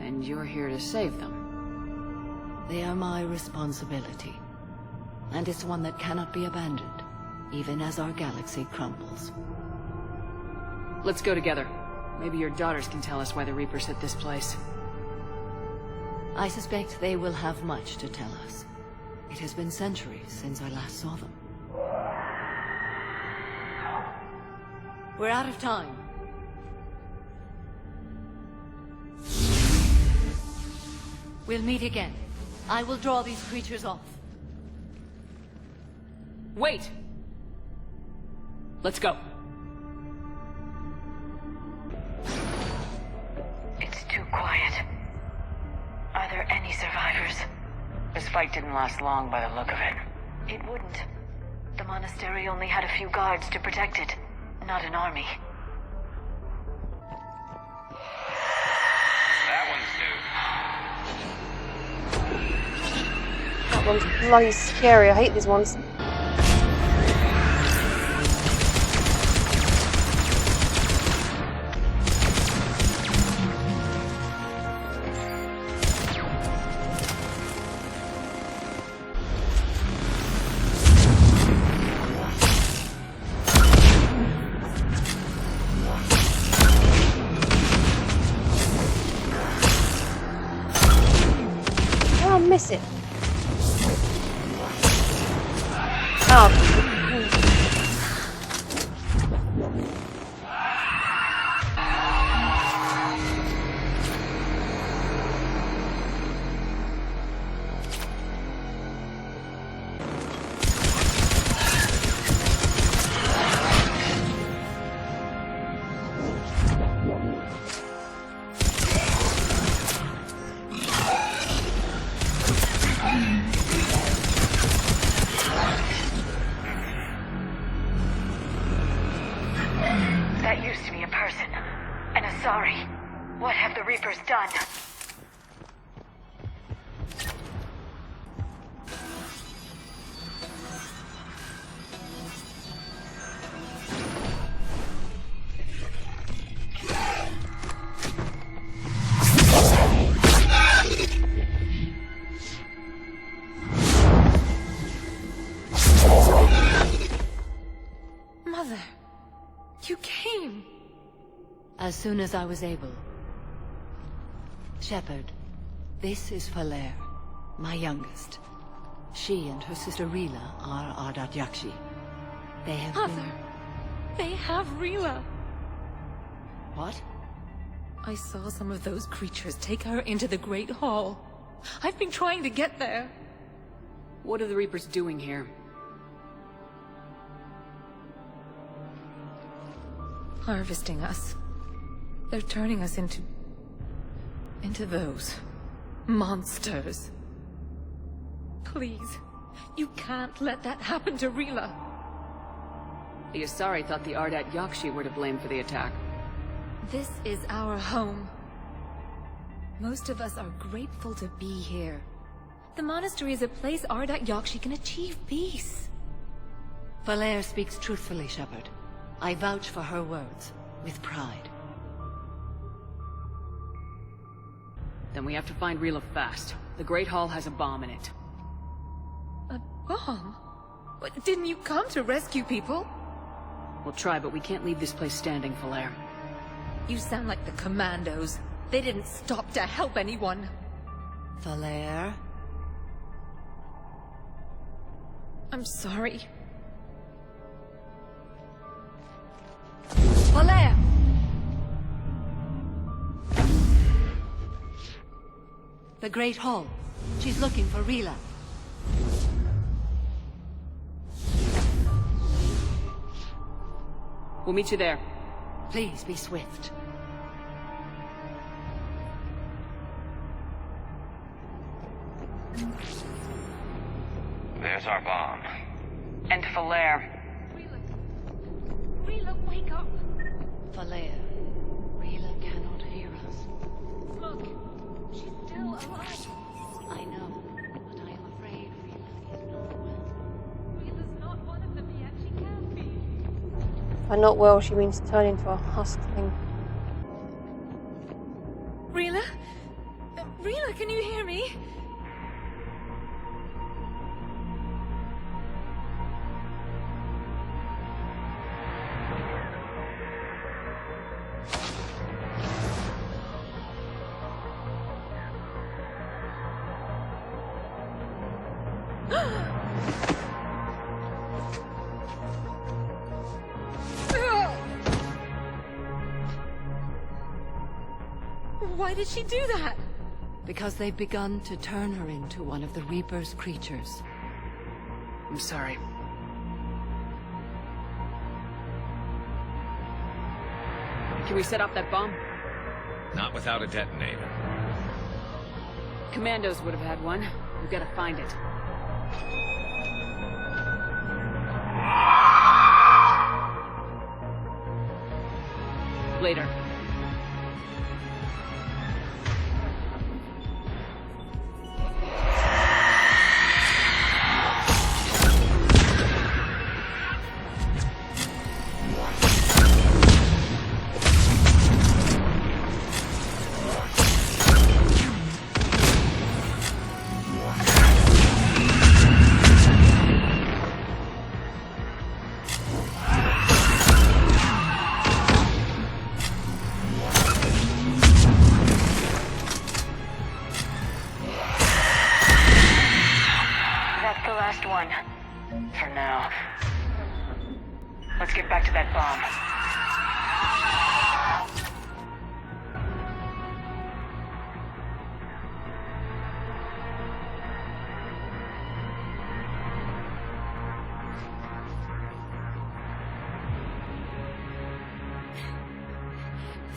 And you're here to save them? They are my responsibility. And it's one that cannot be abandoned, even as our galaxy crumbles. Let's go together. Maybe your daughters can tell us why the Reapers hit this place. I suspect they will have much to tell us. It has been centuries since I last saw them. We're out of time. We'll meet again. I will draw these creatures off. Wait! Let's go. It's too quiet. Are there any survivors? This fight didn't last long by the look of it. It wouldn't. The monastery only had a few guards to protect it, not an army. That one's due. That one's bloody scary. I hate these ones. That's it. Oh. That used to be a person. And a sorry. What have the Reapers done? Mother, you came. As soon as I was able. Shepard, this is Falere, my youngest. She and her sister Rila are Ardat Yakshi. They have Mother, they have Rila. What? I saw some of those creatures take her into the Great Hall. I've been trying to get there. What are the Reapers doing here? Harvesting us. They're turning us into those monsters. Please, you can't let that happen to Rila. The Asari thought the Ardat Yakshi were to blame for the attack. This is our home. Most of us are grateful to be here. The monastery is a place Ardat Yakshi can achieve peace. Falere speaks truthfully, Shepard. I vouch for her words, with pride. Then we have to find Rila fast. The Great Hall has a bomb in it. A bomb? What, didn't you come to rescue people? We'll try, but we can't leave this place standing, Falere. You sound like the Commandos. They didn't stop to help anyone. Falere? I'm sorry. Falere! The Great Hall. She's looking for Rila. We'll meet you there. Please be swift. There's our bomb. And Falere. Rila, wake up! Falere, Rila cannot hear us. Look, she's still alive. I know, but I am afraid Rila is not well. Rila's not one of them yet. She can't be. By not well, she means turn into a husk thing. Rila? Rila, can you hear me? Why did she do that? Because they've begun to turn her into one of the Reaper's creatures. I'm sorry. Can we set off that bomb? Not without a detonator. Commandos would have had one. We've got to find it. Later. back to that bomb.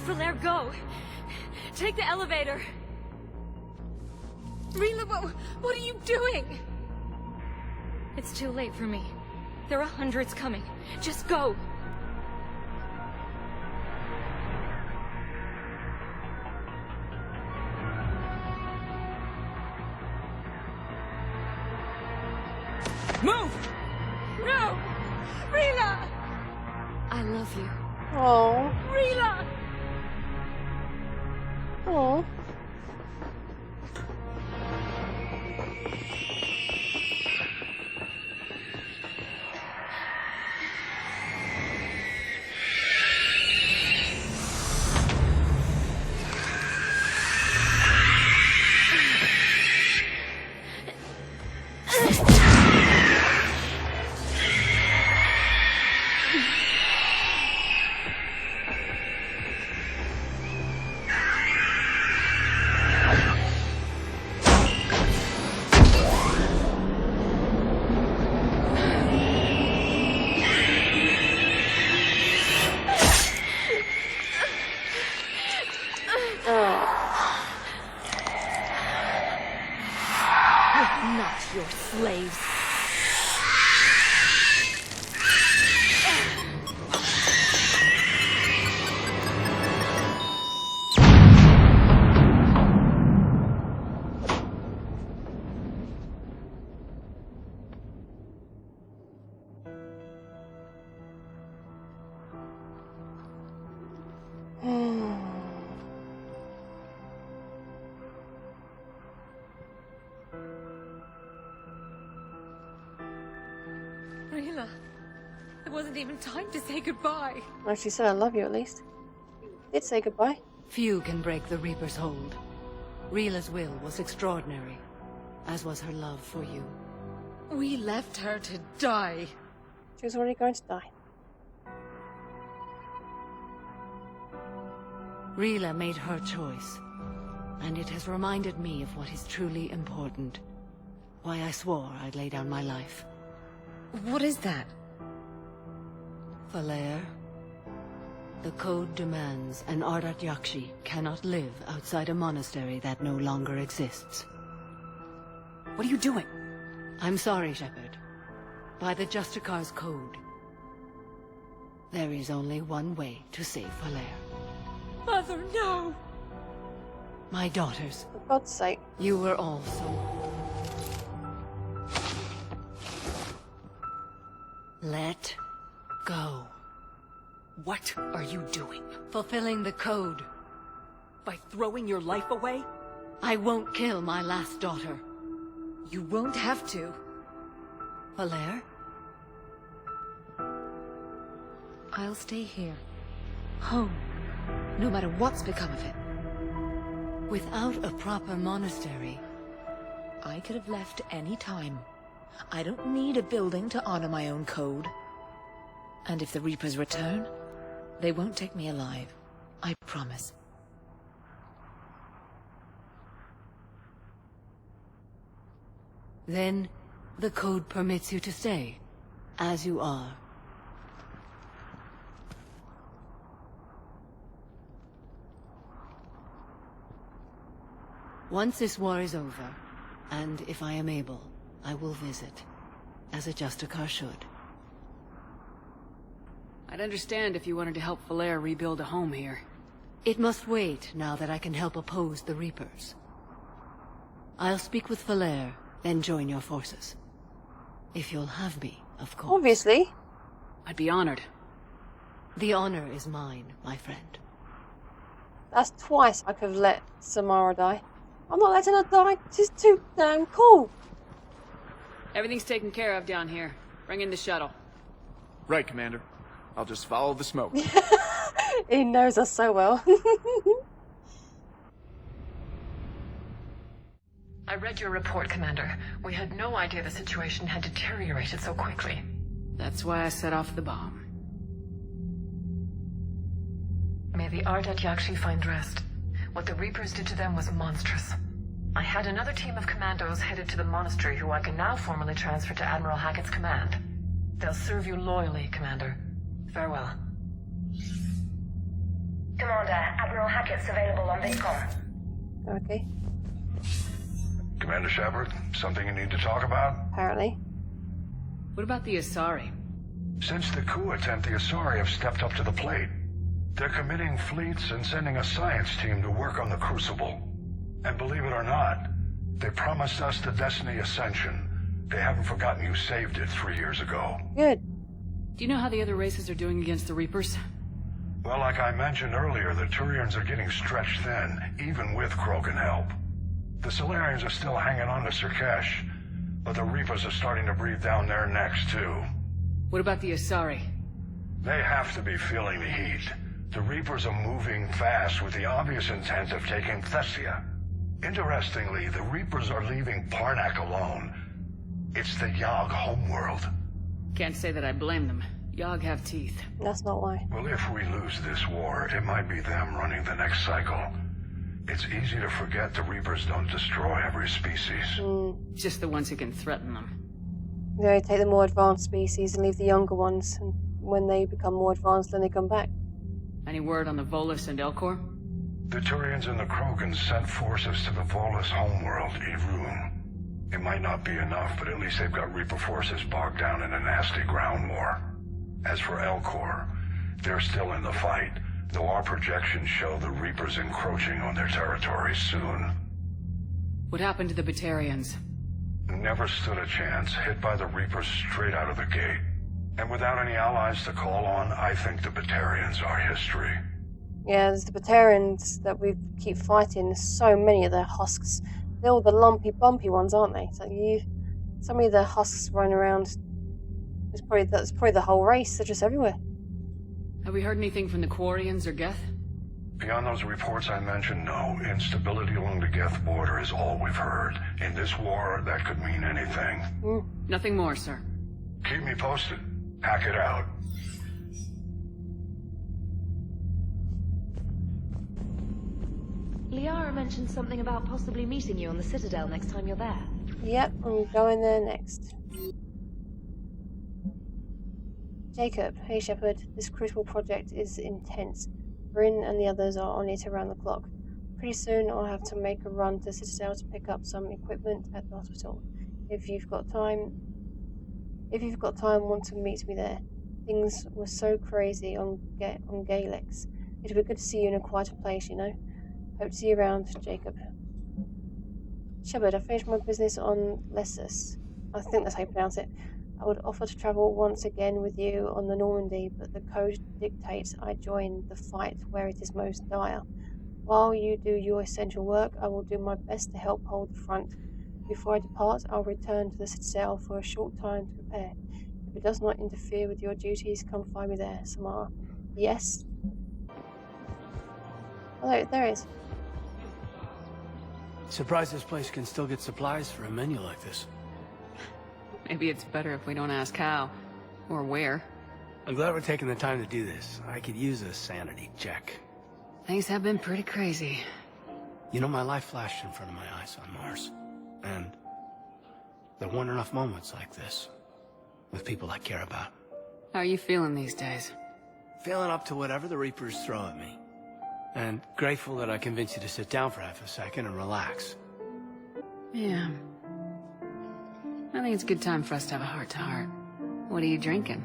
Valere, go! Take the elevator! Rila, what are you doing? It's too late for me. There are hundreds coming. Just go! Move! No! Rila! I love you. Oh. Rila! Oh. Not your slaves. Rila, there wasn't even time to say goodbye. Well, she said I love you at least. Did say goodbye. Few can break the Reaper's hold. Rila's will was extraordinary, as was her love for you. We left her to die. She was already going to die. Rila made her choice, and it has reminded me of what is truly important. Why I swore I'd lay down my life. What is that? Valere, the code demands an Ardat Yakshi cannot live outside a monastery that no longer exists. What are you doing? I'm sorry, Shepard. By the Justicar's code, there is only one way to save Valere. Mother, no! My daughters. For God's sake. You were also. Let go. What are you doing? Fulfilling the code. By throwing your life away? I won't kill my last daughter. You won't have to. Valere? I'll stay here. Home. No matter what's become of it. Without a proper monastery. I could have left any time. I don't need a building to honor my own code. And if the Reapers return, they won't take me alive. I promise. Then, the code permits you to stay, as you are. Once this war is over, and if I am able, I will visit, as a Justicar should. I'd understand if you wanted to help Valere rebuild a home here. It must wait now that I can help oppose the Reapers. I'll speak with Valere, then join your forces. If you'll have me, of course. Obviously. I'd be honored. The honor is mine, my friend. That's twice I could have let Samara die. I'm not letting her die. She's too damn cool. Everything's taken care of down here. Bring in the shuttle. Right, Commander. I'll just follow the smoke. He knows us so well. I read your report, Commander. We had no idea the situation had deteriorated so quickly. That's why I set off the bomb. May the Ardat Yakshi find rest. What the Reapers did to them was monstrous. I had another team of commandos headed to the monastery who I can now formally transfer to Admiral Hackett's command. They'll serve you loyally, Commander. Farewell. Commander, Admiral Hackett's available on VidCom. Okay, Commander Shepard, something you need to talk about? apparently. What about the Asari? Since the coup attempt, the Asari have stepped up to the plate. They're committing fleets and sending a science team to work on the Crucible. And believe it or not, they promised us the Destiny Ascension. They haven't forgotten you saved it 3 years ago. Good. Do you know how the other races are doing against the Reapers? Well, like I mentioned earlier, the Turians are getting stretched thin, even with Krogan help. The Solarians are still hanging on to Sirkesh, but the Reapers are starting to breathe down their necks, too. What about the Asari? They have to be feeling the heat. The Reapers are moving fast with the obvious intent of taking Thessia. Interestingly, the Reapers are leaving Parnak alone. It's the Yogg homeworld. Can't say that I blame them. Yogg have teeth. That's not why. Well, if we lose this war, it might be them running the next cycle. It's easy to forget the Reapers don't destroy every species. Just the ones who can threaten them. They take the more advanced species and leave the younger ones, and when they become more advanced, then they come back. Any word on the Volus and Elcor? The Turians and the Krogans sent forces to the Volus homeworld, Irun. It might not be enough, but at least they've got Reaper forces bogged down in a nasty ground war. As for Elcor, they're still in the fight, though our projections show the Reapers encroaching on their territory soon. What happened to the Batarians? Never stood a chance, hit by the Reapers straight out of the gate. And without any allies to call on, I think the Batarians are history. Yeah, there's the Batarians that we keep fighting. There's so many of their husks. They're all the lumpy, bumpy ones, aren't they? So so many of their husks running around. That's probably the whole race. They're just everywhere. Have we heard anything from the Quarians or Geth? Beyond those reports I mentioned, no. Instability along the Geth border is all we've heard. In this war, that could mean anything. Nothing more, sir. Keep me posted. Hack it out. Liara mentioned something about possibly meeting you on the Citadel next time you're there. Yep, I'm going there next. Jacob, hey Shepard, this Crucible project is intense. Bryn and the others are on it around the clock. Pretty soon I'll have to make a run to Citadel to pick up some equipment at the hospital. If you've got time, want to meet me there. Things were so crazy on Galex. It'd be good to see you in a quieter place, you know. Hope to see you around, Jacob. Shepard, I finished my business on Lessus. I think that's how you pronounce it. I would offer to travel once again with you on the Normandy, but the code dictates I join the fight where it is most dire. While you do your essential work, I will do my best to help hold the front. Before I depart, I'll return to the Citadel for a short time to prepare. If it does not interfere with your duties, come find me there, Samara. Yes? Oh, there it is. Surprised this place can still get supplies for a menu like this. Maybe it's better if we don't ask how. Or where. I'm glad we're taking the time to do this. I could use a sanity check. Things have been pretty crazy. You know, my life flashed in front of my eyes on Mars. And there weren't enough moments like this. With people I care about. How are you feeling these days? Feeling up to whatever the Reapers throw at me. And grateful that I convinced you to sit down for half a second and relax. Yeah. I think it's a good time for us to have a heart-to-heart. What are you drinking?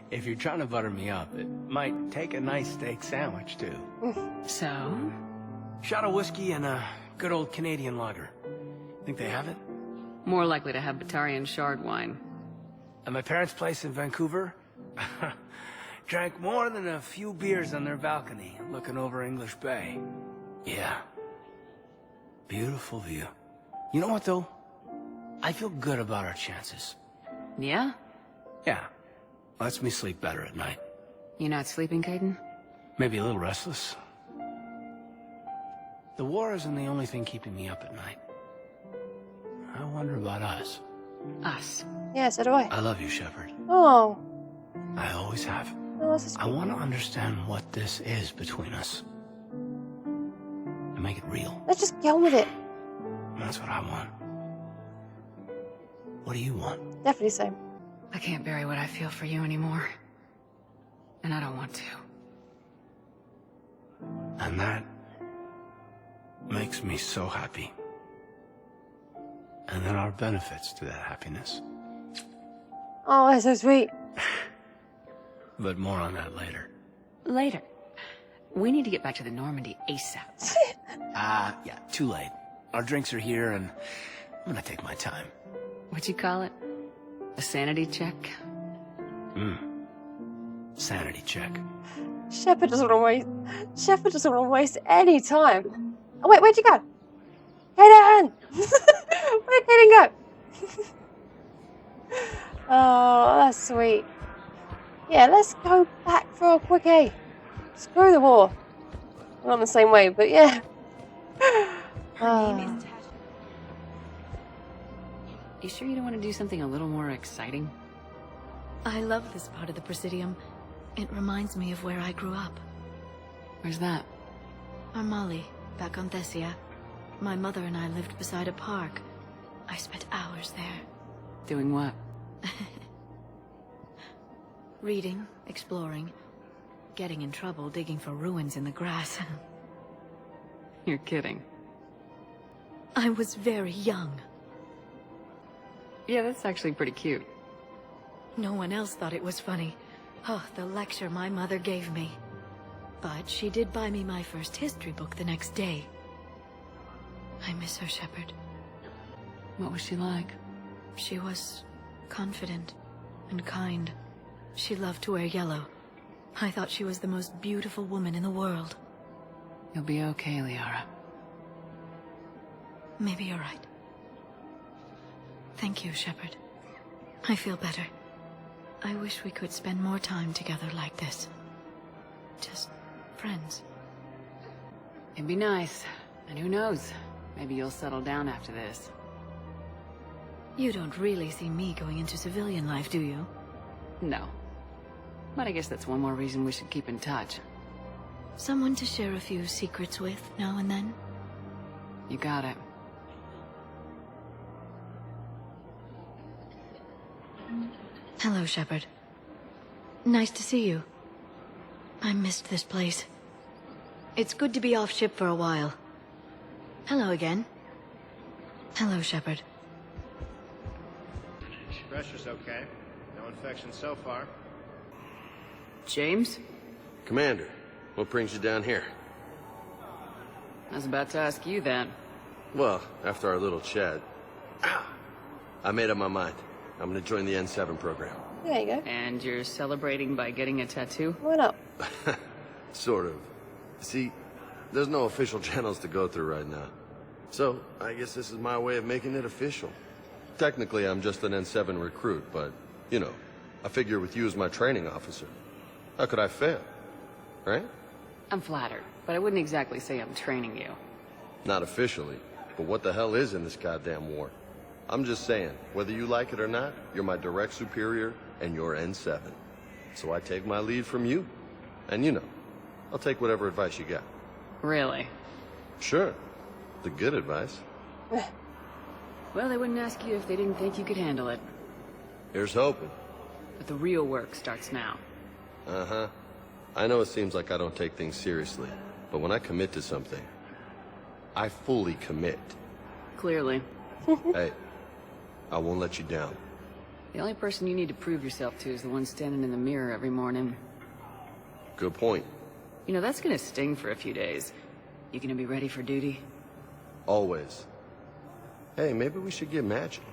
If you're trying to butter me up, it might take a nice steak sandwich, too. So? Shot of whiskey and a good old Canadian lager. Think they have it? More likely to have Batarian shard wine. At my parents' place in Vancouver, drank more than a few beers on their balcony, looking over English Bay. Yeah. Beautiful view. You know what, though? I feel good about our chances. Yeah? Yeah. Lets me sleep better at night. You not sleeping, Caden? Maybe a little restless. The war isn't the only thing keeping me up at night. I wonder about us. Us? Yeah, so do I. I love you, Shepard. Oh. I always have. Oh, that's a sweet I want to one. understand what this is between us. And make it real. Let's just get on with it. That's what I want. What do you want? Definitely same. I can't bury what I feel for you anymore. And I don't want to. And that makes me so happy. And there are benefits to that happiness. Oh, that's so sweet. But more on that later. Later. We need to get back to the Normandy ASAP. Yeah, too late. Our drinks are here and I'm gonna take my time. What'd you call it? A sanity check? Sanity check. Shepard doesn't want to waste any time. Oh wait, where'd you go? Kaden! Where'd Kaden go? Oh, that's sweet. Yeah, let's go back for a quickie. Screw the war. Not in the same way, but yeah. You sure you don't want to do something a little more exciting? I love this part of the Presidium. It reminds me of where I grew up. Where's that? Armali, back on Thessia. My mother and I lived beside a park. I spent hours there. Doing what? Reading, exploring, getting in trouble digging for ruins in the grass. You're kidding. I was very young. Yeah, that's actually pretty cute. No one else thought it was funny. Oh, the lecture my mother gave me. But she did buy me my first history book the next day. I miss her, Shepard. What was she like? She was confident and kind. She loved to wear yellow. I thought she was the most beautiful woman in the world. You'll be okay, Liara. Maybe you're right. Thank you, Shepard. I feel better. I wish we could spend more time together like this. Just friends. It'd be nice. And who knows? Maybe you'll settle down after this. You don't really see me going into civilian life, do you? No. But I guess that's one more reason we should keep in touch. Someone to share a few secrets with now and then? You got it. Hello, Shepard. Nice to see you. I missed this place. It's good to be off ship for a while. Hello again. Hello, Shepard. Pressure's okay. No infection so far. James? Commander, what brings you down here? I was about to ask you that. Well, after our little chat, I made up my mind. I'm gonna join the N7 program. There you go. And you're celebrating by getting a tattoo? Why not? Sort of. See, there's no official channels to go through right now. So, I guess this is my way of making it official. Technically, I'm just an N7 recruit, but, you know, I figure with you as my training officer, how could I fail? Right? I'm flattered, but I wouldn't exactly say I'm training you. Not officially, but what the hell is in this goddamn war? I'm just saying, whether you like it or not, you're my direct superior, and you're N7. So I take my lead from you. And you know, I'll take whatever advice you got. Really? Sure. The good advice. Well, they wouldn't ask you if they didn't think you could handle it. Here's hoping. But the real work starts now. Uh-huh. I know it seems like I don't take things seriously, but when I commit to something, I fully commit. Clearly. Hey, I won't let you down. The only person you need to prove yourself to is the one standing in the mirror every morning. Good point. You know, that's gonna sting for a few days. You gonna be ready for duty? Always. Hey, maybe we should get matching.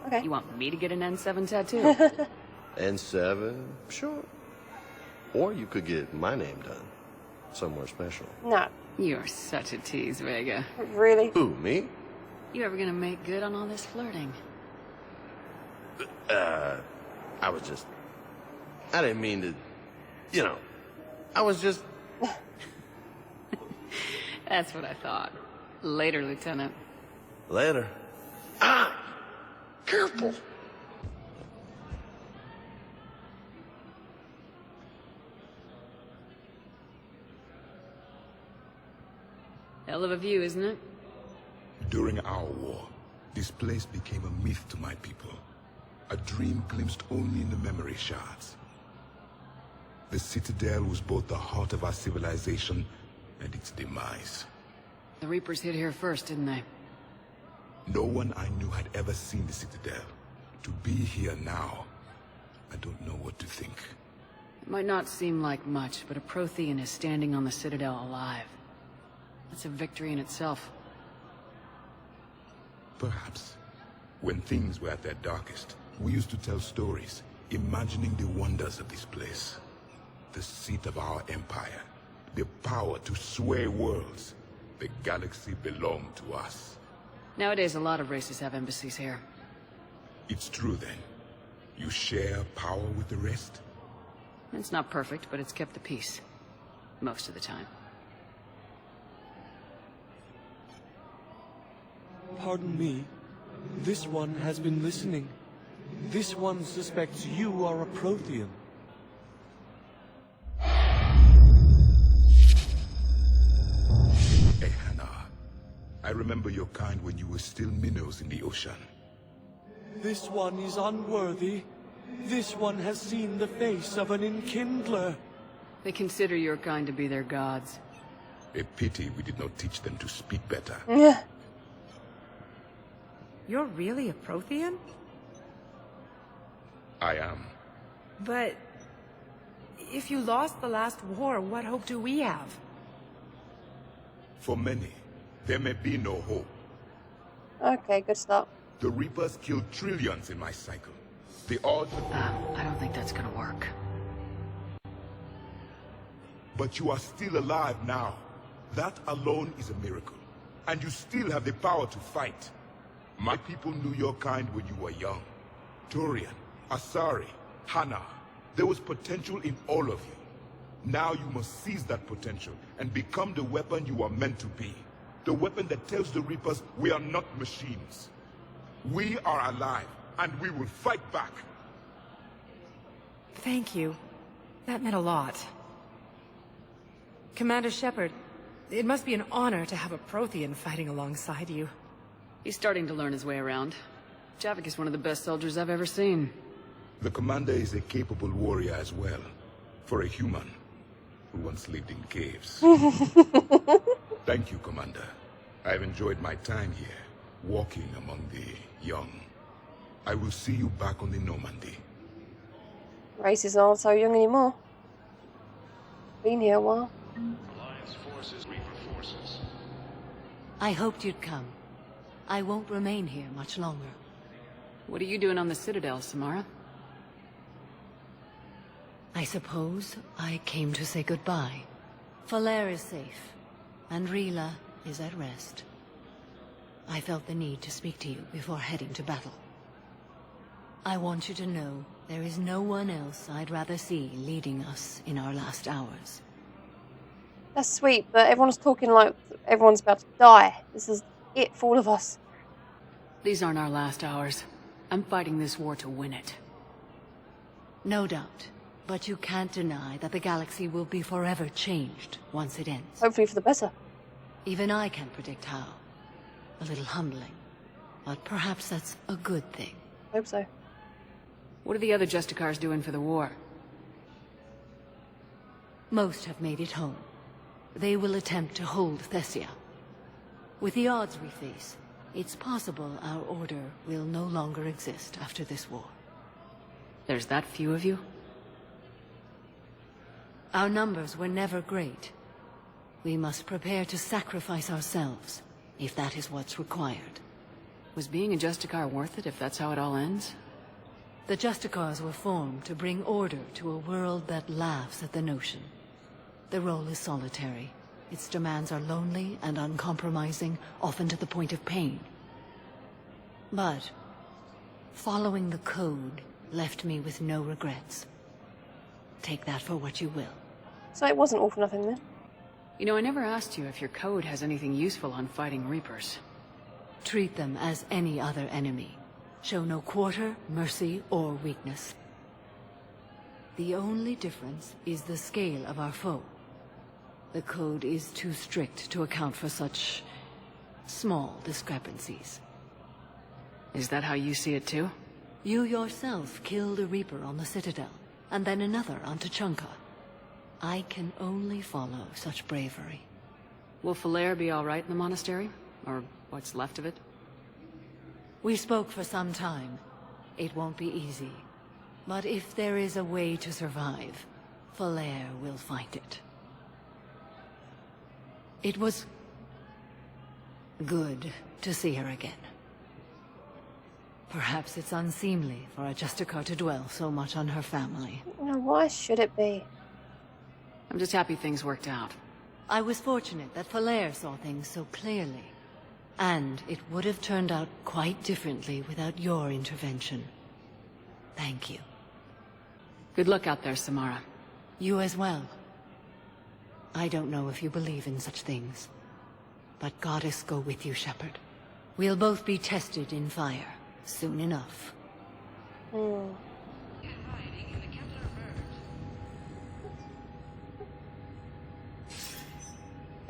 Okay. You want me to get an N7 tattoo? N7? Sure. Or you could get my name done. Somewhere special. No. You're such a tease, Vega. Really? Who, me? You ever gonna make good on all this flirting? I was just... I didn't mean to... You know, I was just... That's what I thought. Later, Lieutenant. Later. Ah! Careful! Hell of a view, isn't it? During our war, this place became a myth to my people. A dream glimpsed only in the memory shards. The Citadel was both the heart of our civilization and its demise. The Reapers hit here first, didn't they? No one I knew had ever seen the Citadel. To be here now, I don't know what to think. It might not seem like much, but a Prothean is standing on the Citadel alive. That's a victory in itself. Perhaps. When things were at their darkest, we used to tell stories, imagining the wonders of this place. The seat of our empire. The power to sway worlds. The galaxy belonged to us. Nowadays, a lot of races have embassies here. It's true then. You share power with the rest? It's not perfect, but it's kept the peace. Most of the time. Pardon me. This one has been listening. This one suspects you are a Prothean. Hey, Hannah. I remember your kind when you were still minnows in the ocean. This one is unworthy. This one has seen the face of an enkindler. They consider your kind to be their gods. A pity we did not teach them to speak better. Yeah. You're really a Prothean? I am. But if you lost the last war, what hope do we have? For many, there may be no hope. Okay, good start. The Reapers killed trillions in my cycle. The odds... I don't think that's gonna work. But you are still alive now. That alone is a miracle. And you still have the power to fight. My people knew your kind when you were young. Turian, Asari, Hannah. There was potential in all of you. Now you must seize that potential and become the weapon you are meant to be. The weapon that tells the Reapers we are not machines. We are alive, and we will fight back. Thank you. That meant a lot. Commander Shepard, it must be an honor to have a Prothean fighting alongside you. He's starting to learn his way around. Javik is one of the best soldiers I've ever seen. The commander is a capable warrior as well. For a human who once lived in caves. Thank you, Commander. I've enjoyed my time here, walking among the young. I will see you back on the Normandy. Races aren't so young anymore. Been here a while. Alliance forces, Reaper forces. I hoped you'd come. I won't remain here much longer. What are you doing on the Citadel, Samara? I suppose I came to say goodbye. Falere is safe, and Rila is at rest. I felt the need to speak to you before heading to battle. I want you to know there is no one else I'd rather see leading us in our last hours. That's sweet, but everyone's talking like everyone's about to die. This is it for all of us. These aren't our last hours. I'm fighting this war to win it. No doubt. But you can't deny that the galaxy will be forever changed once it ends. Hopefully for the better. Even I can't predict how. A little humbling. But perhaps that's a good thing. Hope so. What are the other Justicars doing for the war? Most have made it home. They will attempt to hold Thessia. With the odds we face, it's possible our order will no longer exist after this war. There's that few of you? Our numbers were never great. We must prepare to sacrifice ourselves, if that is what's required. Was being a Justicar worth it if that's how it all ends? The Justicars were formed to bring order to a world that laughs at the notion. The role is solitary. Its demands are lonely and uncompromising, often to the point of pain. But following the code left me with no regrets. Take that for what you will. So it wasn't all for nothing then? You know, I never asked you if your code has anything useful on fighting Reapers. Treat them as any other enemy. Show no quarter, mercy, or weakness. The only difference is the scale of our foe. The code is too strict to account for such small discrepancies. Is that how you see it too? You yourself killed a Reaper on the Citadel, and then another on Tuchanka. I can only follow such bravery. Will Falere be all right in the monastery? Or what's left of it? We spoke for some time. It won't be easy. But if there is a way to survive, Falere will find it. It was good to see her again. Perhaps it's unseemly for a Justicar to dwell so much on her family. No, why should it be? I'm just happy things worked out. I was fortunate that Falere saw things so clearly. And it would have turned out quite differently without your intervention. Thank you. Good luck out there, Samara. You as well. I don't know if you believe in such things, but Goddess go with you, Shepard. We'll both be tested in fire, soon enough.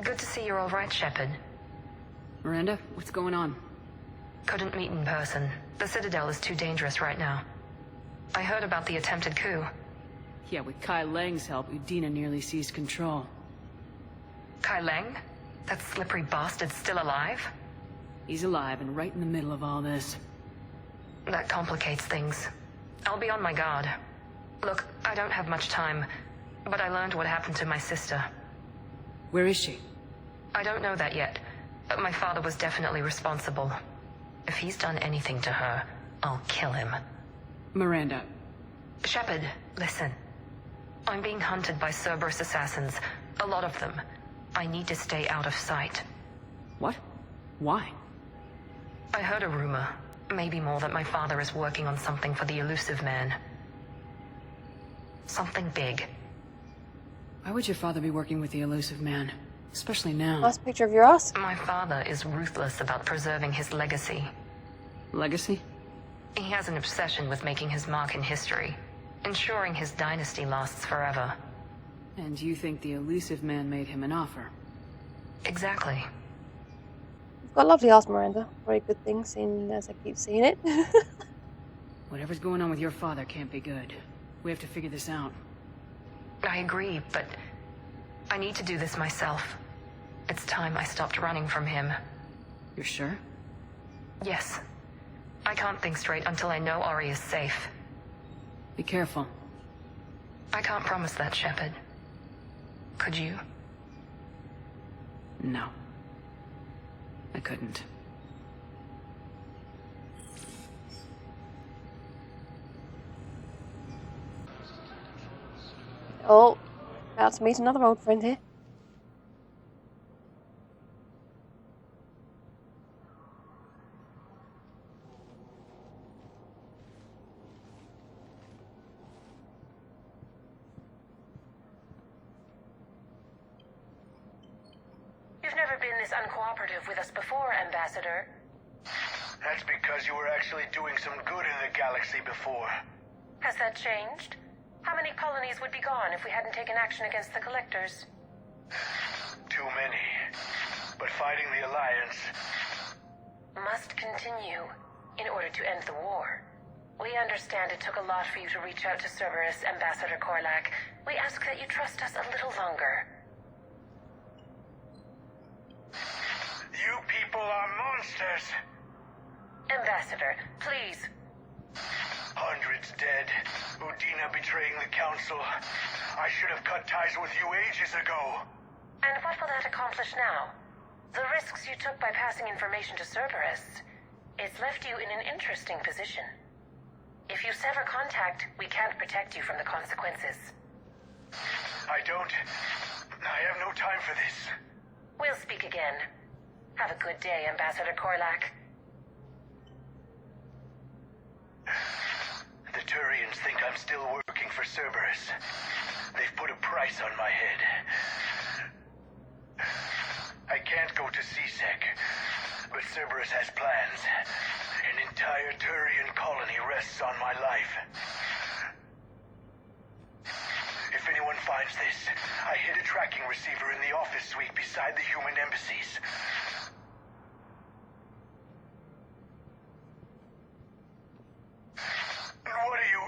Good to see you're all right, Shepard. Miranda, what's going on? Couldn't meet in person. The Citadel is too dangerous right now. I heard about the attempted coup. Yeah, with Kai Lang's help, Udina nearly seized control. Kai Lang? That slippery bastard's still alive? He's alive and right in the middle of all this. That complicates things. I'll be on my guard. Look, I don't have much time, but I learned what happened to my sister. Where is she? I don't know that yet. My father was definitely responsible. If he's done anything to her, I'll kill him. Miranda. Shepard, listen. I'm being hunted by Cerberus assassins. A lot of them. I need to stay out of sight. What? Why? I heard a rumor. Maybe more, that my father is working on something for the Elusive Man. Something big. Why would your father be working with the Elusive Man? Especially now. Last picture of your ass. My father is ruthless about preserving his legacy. Legacy? He has an obsession with making his mark in history, ensuring his dynasty lasts forever. And you think the Elusive Man made him an offer? Exactly. You've got a lovely ass, Miranda. Very good thing, seeing as I keep seeing it. Whatever's going on with your father can't be good. We have to figure this out. I agree, but I need to do this myself. It's time I stopped running from him. You're sure? Yes. I can't think straight until I know Ori is safe. Be careful. I can't promise that, Shepard. Could you? No. I couldn't. Oh, about to meet another old friend here. You've never been this uncooperative with us before, Ambassador. That's because you were actually doing some good in the galaxy before. Has that changed? How many colonies would be gone if we hadn't taken action against the Collectors? Too many. But fighting the Alliance must continue in order to end the war. We understand it took a lot for you to reach out to Cerberus, Ambassador Korlak. We ask that you trust us a little longer. You people are monsters! Ambassador, please. Hundreds dead. Udina betraying the Council. I should have cut ties with you ages ago. And what will that accomplish now? The risks you took by passing information to Cerberus, it's left you in an interesting position. If you sever contact, we can't protect you from the consequences. I have no time for this. We'll speak again. Have a good day, Ambassador Korlak. The Turians think I'm still working for Cerberus. They've put a price on my head. I can't go to C-Sec, but Cerberus has plans. An entire Turian colony rests on my life. If anyone finds this, I hid a tracking receiver in the office suite beside the human embassies. What are you...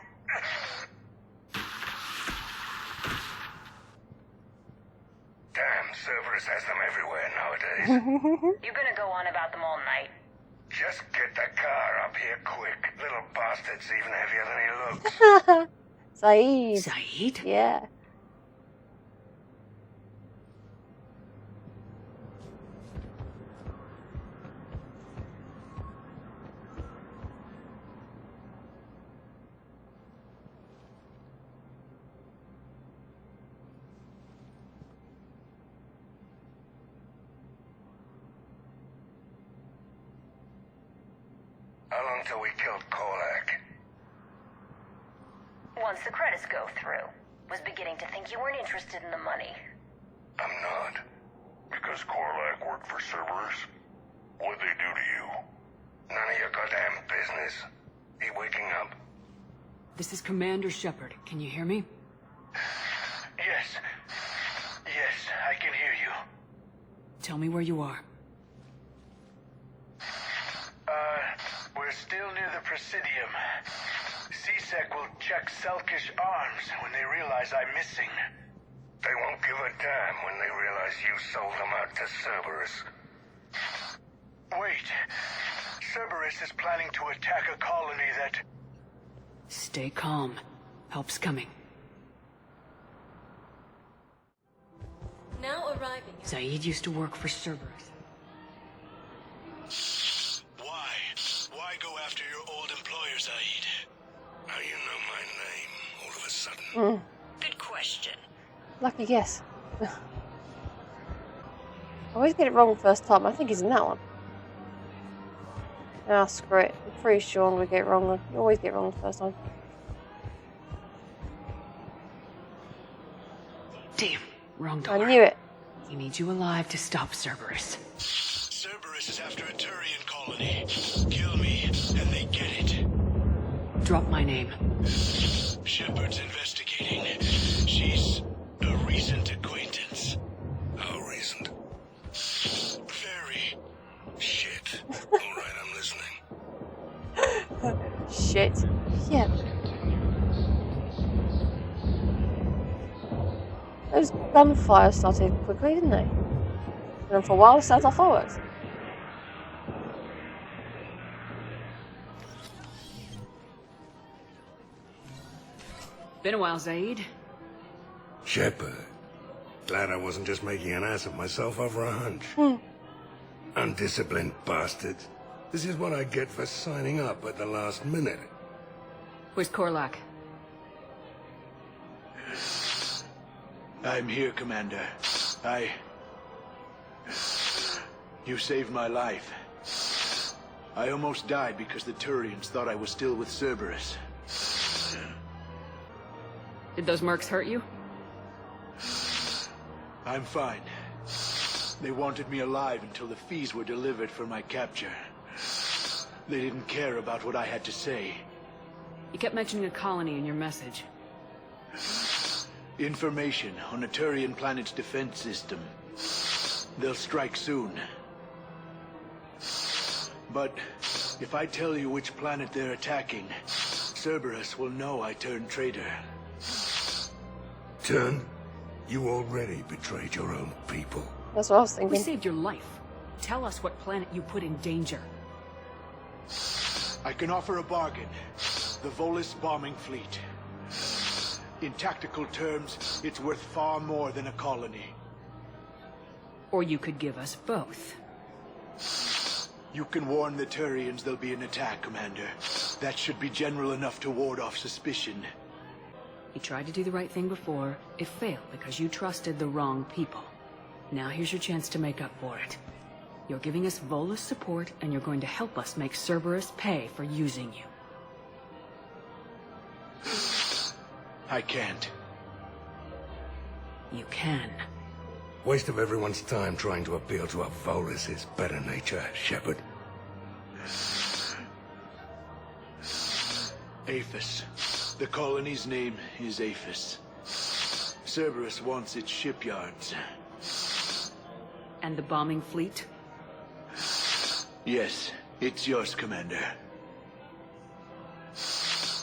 Damn, Cerberus has them everywhere nowadays. You're gonna go on about them all night. Just get the car up here quick. Little bastard's even heavier than he looks. Saeed. Saeed? Yeah. How long till we killed Korlak? Once the credits go through. Was beginning to think you weren't interested in the money. I'm not. Because Korlak worked for Cerberus? What'd they do to you? None of your goddamn business. You waking up? This is Commander Shepard. Can you hear me? Yes. Yes, I can hear you. Tell me where you are. We're still near the Presidium. C-Sec will check Selkish arms when they realize I'm missing. They won't give a damn when they realize you sold them out to Cerberus. Wait. Cerberus is planning to attack a colony that... Stay calm. Help's coming. Now arriving. Saeed used to work for Cerberus. Why go after your old employer, Saeed? How you know my name all of a sudden? Good question. Lucky guess. I always get it wrong first time. I think he's in that one. Ah, screw it. I'm pretty sure I'm going to get it wrong. You always get it wrong the first time. Damn. Wrong door. I knew it. He needs you alive to stop Cerberus. Cerberus is after a Turian colony. Kill me, and they get it. Drop my name. Shepard's investigating. She's a recent acquaintance. How recent? Very. Shit. Alright, I'm listening. Shit. Yeah. Those gunfires started quickly, didn't they? And then for a while it sounds like fireworks. Been a while, Saeed. Shepard. Glad I wasn't just making an ass of myself over a hunch. Undisciplined bastards. This is what I get for signing up at the last minute. Where's Korlak? I'm here, Commander. You saved my life. I almost died because the Turians thought I was still with Cerberus. Did those mercs hurt you? I'm fine. They wanted me alive until the fees were delivered for my capture. They didn't care about what I had to say. You kept mentioning a colony in your message. Information on a Turian planet's defense system. They'll strike soon. But if I tell you which planet they're attacking, Cerberus will know I turned traitor. Turn? You already betrayed your own people. That's what I was thinking. We saved your life. Tell us what planet you put in danger. I can offer a bargain. The Volus bombing fleet. In tactical terms, it's worth far more than a colony. Or you could give us both. You can warn the Turians there'll be an attack, Commander. That should be general enough to ward off suspicion. You tried to do the right thing before. It failed because you trusted the wrong people. Now here's your chance to make up for it. You're giving us Volus support, and you're going to help us make Cerberus pay for using you. I can't. You can. Waste of everyone's time trying to appeal to a Volus' better nature, Shepard. Aphis. The colony's name is Aphis. Cerberus wants its shipyards. And the bombing fleet? Yes, it's yours, Commander.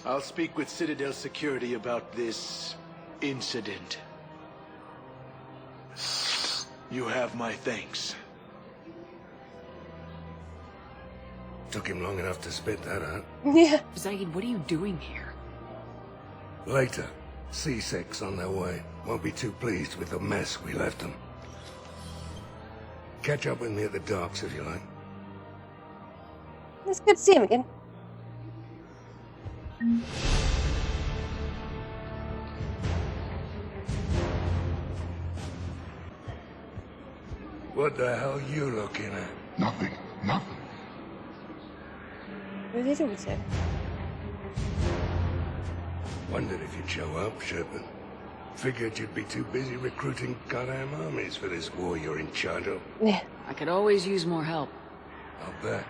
I'll speak with Citadel Security about this incident. You have my thanks. Took him long enough to spit that out. Yeah. Zaid, what are you doing here? Later. C6 on their way. Won't be too pleased with the mess we left them. Catch up with me at the docks if you like. It's good to see him again. What the hell you looking at? Nothing. Nothing. Who did it with him? Wondered if you'd show up, Shepard. Figured you'd be too busy recruiting goddamn armies for this war you're in charge of. Yeah. I could always use more help. I'll bet.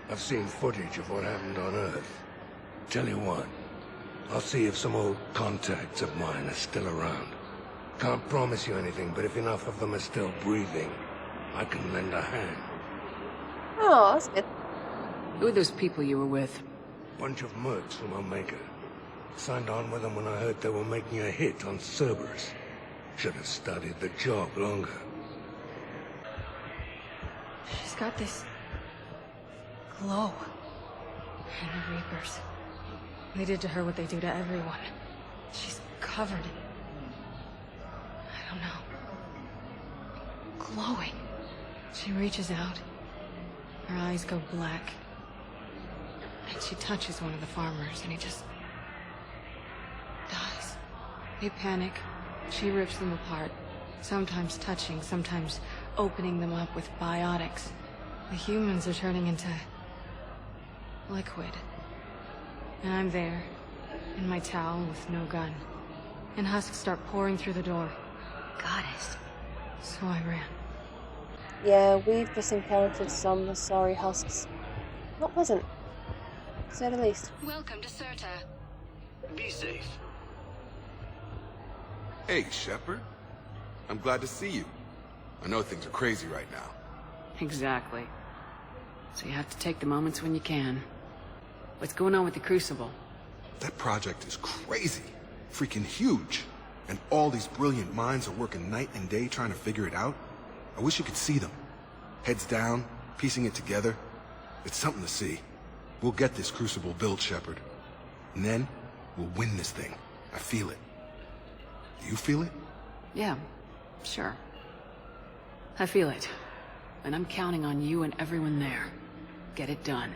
I've seen footage of what happened on Earth. Tell you what, I'll see if some old contacts of mine are still around. Can't promise you anything, but if enough of them are still breathing, I can lend a hand. Oh, that's good. Who are those people you were with? Bunch of mercs from Omega. Signed on with them when I heard they were making a hit on Cerberus. Should have studied the job longer. She's got this glow. And the Reapers. They did to her what they do to everyone. She's covered in... I don't know. Glowing. She reaches out. Her eyes go black. And she touches one of the farmers, and he just... dies. They panic. She rips them apart. Sometimes touching, sometimes opening them up with biotics. The humans are turning into... liquid. And I'm there, in my towel with no gun. And husks start pouring through the door. Goddess. So I ran. Yeah, we've just encountered some sorry husks. Not pleasant, to say the least. Welcome to Serta. Be safe. Hey, Shepard. I'm glad to see you. I know things are crazy right now. Exactly. So you have to take the moments when you can. What's going on with the Crucible? That project is crazy. Freaking huge. And all these brilliant minds are working night and day trying to figure it out. I wish you could see them. Heads down, piecing it together. It's something to see. We'll get this Crucible built, Shepard. And then, we'll win this thing. I feel it. Do you feel it? Yeah, sure. I feel it. And I'm counting on you and everyone there. Get it done.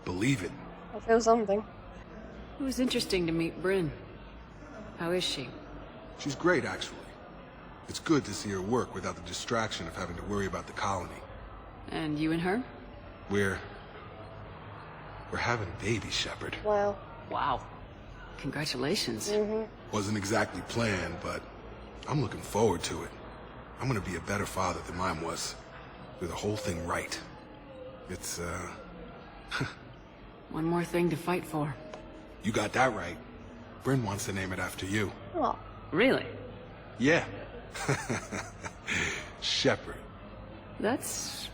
Believe it. I feel something. It was interesting to meet Bryn. How is she? She's great, actually. It's good to see her work without the distraction of having to worry about the colony. And you and her? We're having a baby, Shepard. Wow. Wow. Congratulations. Wasn't exactly planned, but I'm looking forward to it. I'm gonna be a better father than mine was. Do the whole thing right. It's, One more thing to fight for. You got that right. Bryn wants to name it after you. Oh. Really? Yeah. Shepard. That's...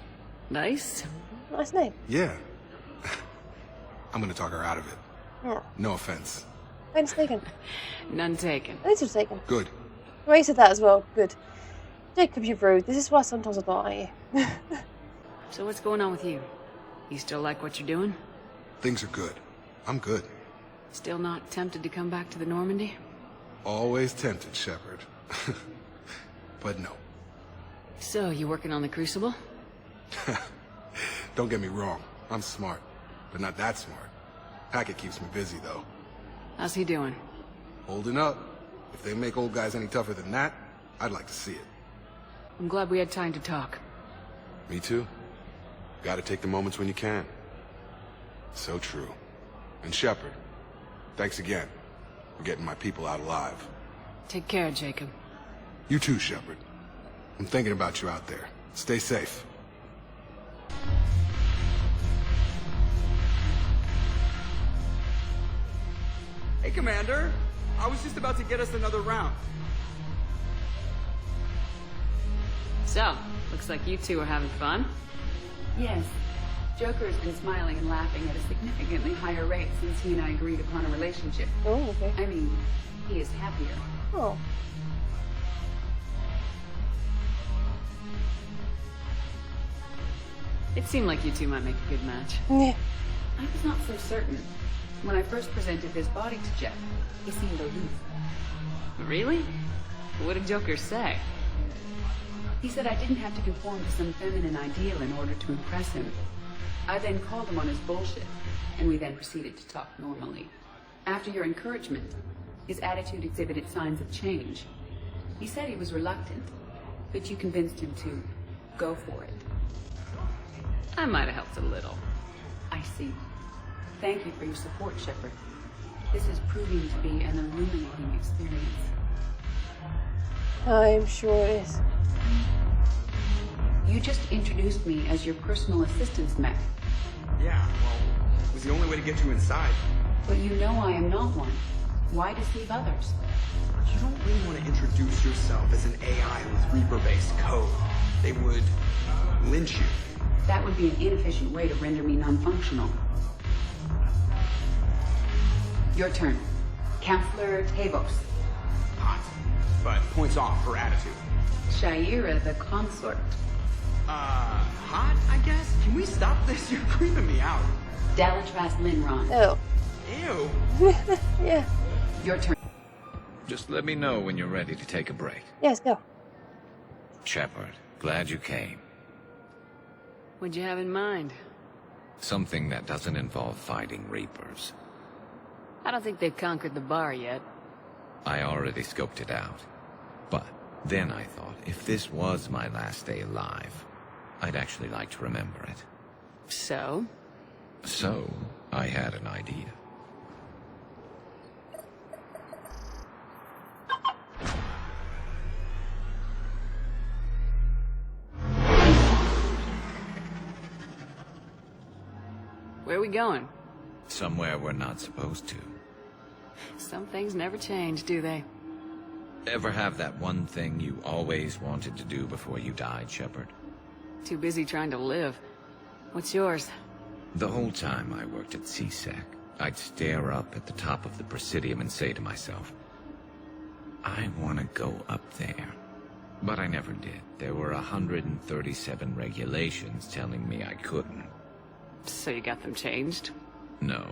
nice. Nice name. Yeah. I'm gonna talk her out of it. Oh. No offense. Thanks taken. None taken. Thanks for taken. Good. Well, you said that as well. Good. Jacob, you're rude. This is why sometimes I don't like you. So what's going on with you? You still like what you're doing? Things are good. I'm good. Still not tempted to come back to the Normandy? Always tempted, Shepard. But no. So, you working on the Crucible? Don't get me wrong. I'm smart. But not that smart. Hackett keeps me busy, though. How's he doing? Holding up. If they make old guys any tougher than that, I'd like to see it. I'm glad we had time to talk. Me too. Gotta take the moments when you can. So true. And Shepard, thanks again for getting my people out alive. Take care, Jacob. You too, Shepard. I'm thinking about you out there. Stay safe. Hey, Commander. I was just about to get us another round. So, looks like you two are having fun. Yes. Joker has been smiling and laughing at a significantly higher rate since he and I agreed upon a relationship. Oh, okay. I mean, he is happier. Oh. It seemed like you two might make a good match. Yeah. I was not so certain. When I first presented his body to Jeff, he seemed aloof. Really? What did Joker say? He said I didn't have to conform to some feminine ideal in order to impress him. I then called him on his bullshit, and we then proceeded to talk normally. After your encouragement, his attitude exhibited signs of change. He said he was reluctant, but you convinced him to go for it. I might have helped a little. I see. Thank you for your support, Shepard. This is proving to be an illuminating experience. I'm sure it is. You just introduced me as your personal assistance mech. Yeah, well, it was the only way to get you inside. But you know I am not one. Why deceive others? You don't really want to introduce yourself as an AI with Reaper-based code. They would lynch you. That would be an inefficient way to render me non-functional. Your turn. Counselor Tavos. Hot, but points off for attitude. Shaira the consort. Hot, I guess? Can we stop this? You're creeping me out. Dalatras Linron. Oh. Ew. Yeah. Your turn. Just let me know when you're ready to take a break. Yes, go. Shepard, glad you came. What'd you have in mind? Something that doesn't involve fighting Reapers. I don't think they've conquered the bar yet. I already scoped it out. But then I thought, if this was my last day alive, I'd actually like to remember it. So? So, I had an idea. Where are we going? Somewhere we're not supposed to. Some things never change, do they? Ever have that one thing you always wanted to do before you died, Shepard? Too busy trying to live. What's yours? The whole time I worked at CSEC, I'd stare up at the top of the Presidium and say to myself, I want to go up there. But I never did. There were 137 regulations telling me I couldn't. So you got them changed? No.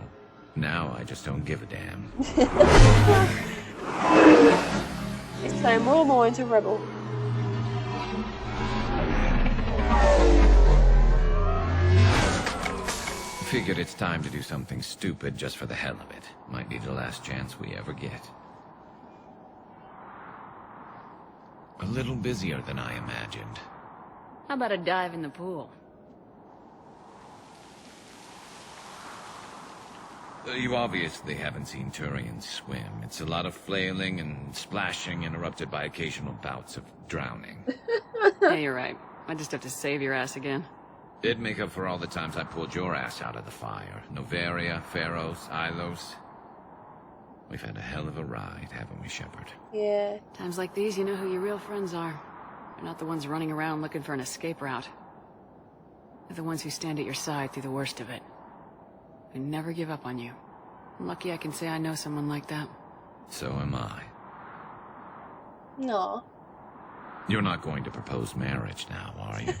Now I just don't give a damn. It's time more and more into Rebel. Figured it's time to do something stupid just for the hell of it. Might be the last chance we ever get. A little busier than I imagined. How about a dive in the pool? You obviously haven't seen Turians swim. It's a lot of flailing and splashing, interrupted by occasional bouts of drowning. Yeah, you're right. I just have to save your ass again. It'd make up for all the times I pulled your ass out of the fire. Noveria, Pharos, Ilos. We've had a hell of a ride, haven't we, Shepard? Yeah. Times like these, you know who your real friends are. They're not the ones running around looking for an escape route. They're the ones who stand at your side through the worst of it. Who never give up on you. I'm lucky I can say I know someone like that. So am I. No. You're not going to propose marriage now, are you?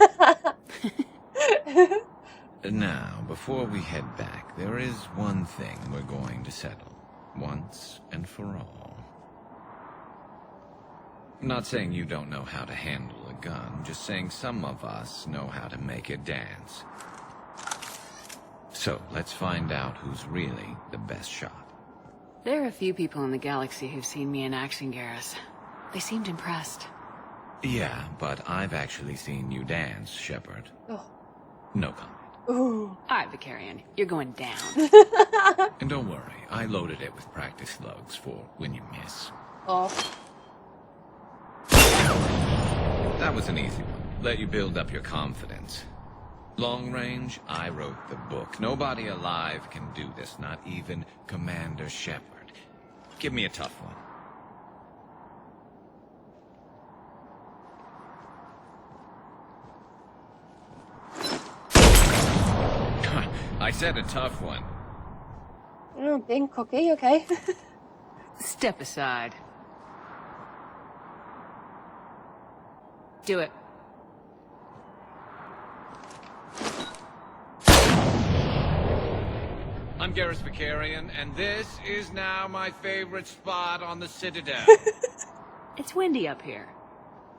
Now, before we head back, there is one thing we're going to settle. Once and for all. Not saying you don't know how to handle a gun, just saying some of us know how to make it dance. So, let's find out who's really the best shot. There are a few people in the galaxy who've seen me in action, Garrus. They seemed impressed. Yeah, but I've actually seen you dance, Shepard. Oh. No comment. Ooh. All right, Vicarian, you're going down. And don't worry, I loaded it with practice slugs for when you miss. Oh. That was an easy one. Let you build up your confidence. Long range, I wrote the book. Nobody alive can do this, not even Commander Shepard. Give me a tough one. I said a tough one. Oh, being cocky, okay. Step aside. Do it. I'm Garrus Vicarian, and this is now my favorite spot on the Citadel. It's windy up here.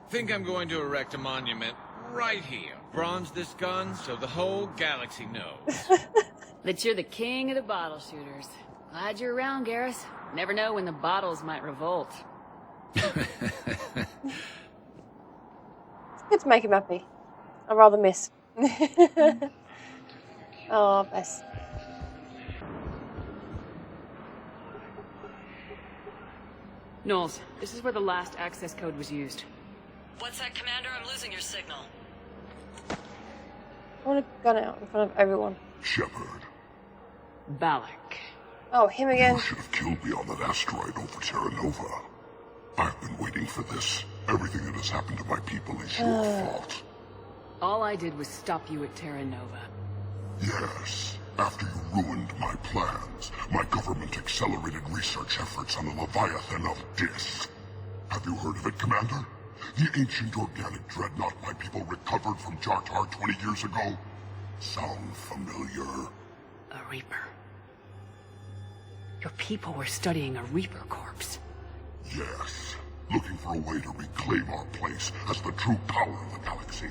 Think I'm going to erect a monument right here. Bronze this gun so the whole galaxy knows. That you're the king of the bottle shooters. Glad you're around, Garrus. Never know when the bottles might revolt. It's good to make him happy. I'd rather miss. Oh, bless. Knowles, this is where the last access code was used. What's that, Commander? I'm losing your signal. I want a gun out in front of everyone. Shepard. Balak. Oh, him again. You should have killed me on that asteroid over Terra Nova. I've been waiting for this. Everything that has happened to my people is your fault. All I did was stop you at Terra Nova. Yes. After you ruined my plans, my government accelerated research efforts on the Leviathan of Dis. Have you heard of it, Commander? The ancient organic dreadnought my people recovered from Jartar 20 years ago? Sound familiar? A Reaper. Your people were studying a Reaper corpse. Yes. Looking for a way to reclaim our place as the true power of the galaxy.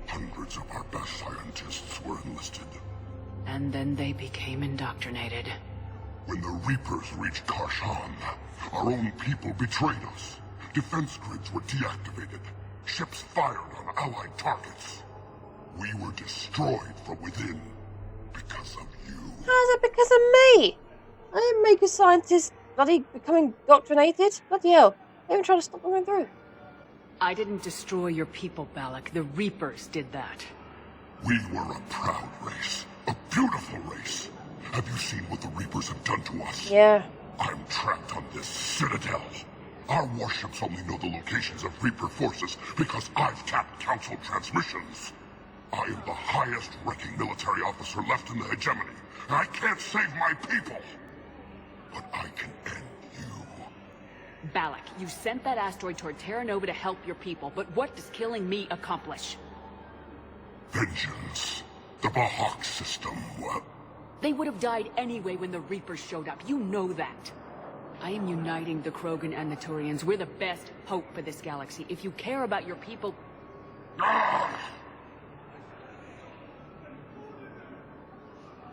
Hundreds of our best scientists were enlisted. And then they became indoctrinated. When the Reapers reached Karshan, our own people betrayed us. Defense grids were deactivated. Ships fired on Allied targets. We were destroyed from within because of you. How's it because of me? I didn't make a scientist bloody becoming indoctrinated. Bloody hell. They even tried to stop them going through. I didn't destroy your people, Balak. The Reapers did that. We were a proud race. A beautiful race. Have you seen what the Reapers have done to us? Yeah. I'm trapped on this citadel. Our warships only know the locations of Reaper forces because I've tapped Council transmissions. I am the highest ranking military officer left in the hegemony, and I can't save my people. But I can end you. Balak, you sent that asteroid toward Terra Nova to help your people, but what does killing me accomplish? Vengeance. The Bahak system, They would have died anyway when the Reapers showed up. You know that. I am uniting the Krogan and the Turians. We're the best hope for this galaxy. If you care about your people...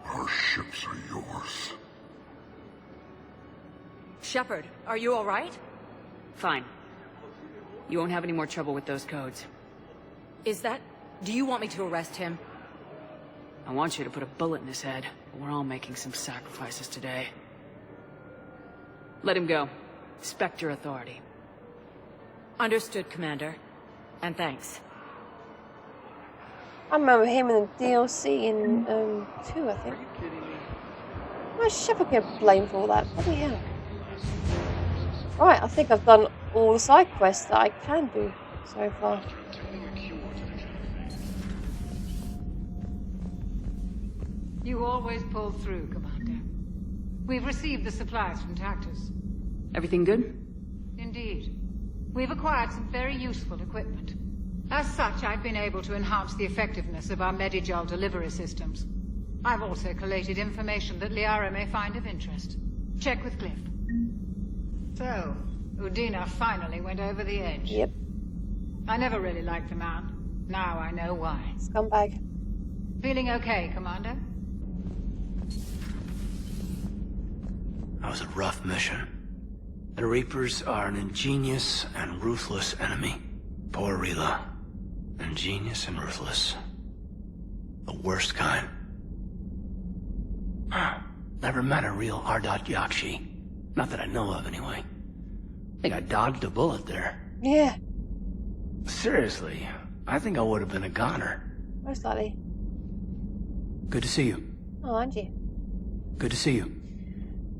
Our ships are yours. Shepard, are you all right? Fine. You won't have any more trouble with those codes. Is that... Do you want me to arrest him? I want you to put a bullet in his head. We're all making some sacrifices today. Let him go. Respect your authority. Understood, Commander. And thanks. I remember him in the DLC in 2, I think. Why should Shepard get blamed for all that? Bloody hell. Right, I think I've done all the side quests that I can do so far. You always pull through, Commander. We've received the supplies from Tactus. Everything good? Indeed. We've acquired some very useful equipment. As such, I've been able to enhance the effectiveness of our Medigel delivery systems. I've also collated information that Liara may find of interest. Check with Cliff. So, Udina finally went over the edge. Yep. I never really liked the man. Now I know why. Scumbag. Feeling okay, Commander? That was a rough mission. The Reapers are an ingenious and ruthless enemy. Poor Rila. Ingenious and ruthless. The worst kind. Never met a real Ardat Yakshi. Not that I know of, anyway. I think I dodged a bullet there. Yeah. Seriously, I think I would have been a goner. Most likely. Good to see you. Oh, and you. Good to see you.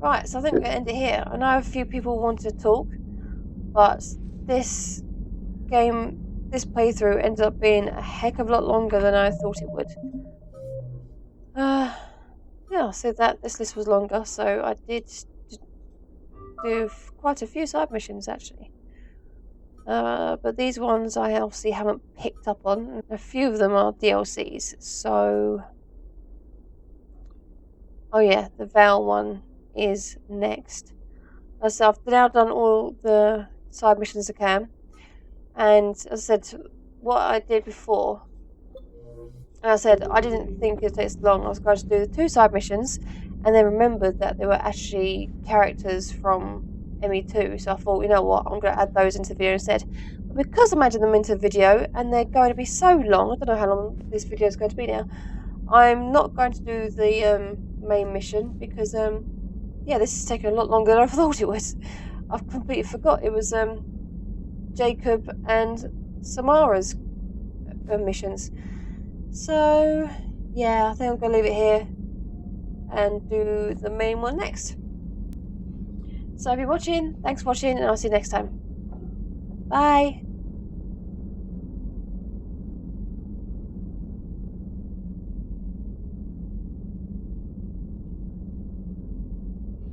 Right, so I think we're going to end it here. I know a few people want to talk, but this game, this playthrough ended up being a heck of a lot longer than I thought it would. yeah, so that this list was longer, so I did do quite a few side missions actually. But these ones I obviously haven't picked up on. A few of them are DLCs, so... Oh yeah, the Val one is next. So I've now done all the side missions I can. And as I said, what I did before... I said I didn't think it takes long. I was going to do the 2 side missions, and then remembered that there were actually characters from ME2. So I thought, you know what, I'm going to add those into the video instead. But because I'm adding them into the video, and they're going to be so long, I don't know how long this video is going to be now, I'm not going to do the main mission because, yeah, this is taking a lot longer than I thought it was. I've completely forgot it was Jacob and Samara's missions. So, yeah, I think I'm going to leave it here and do the main one next. So if you're watching, thanks for watching, and I'll see you next time. Bye!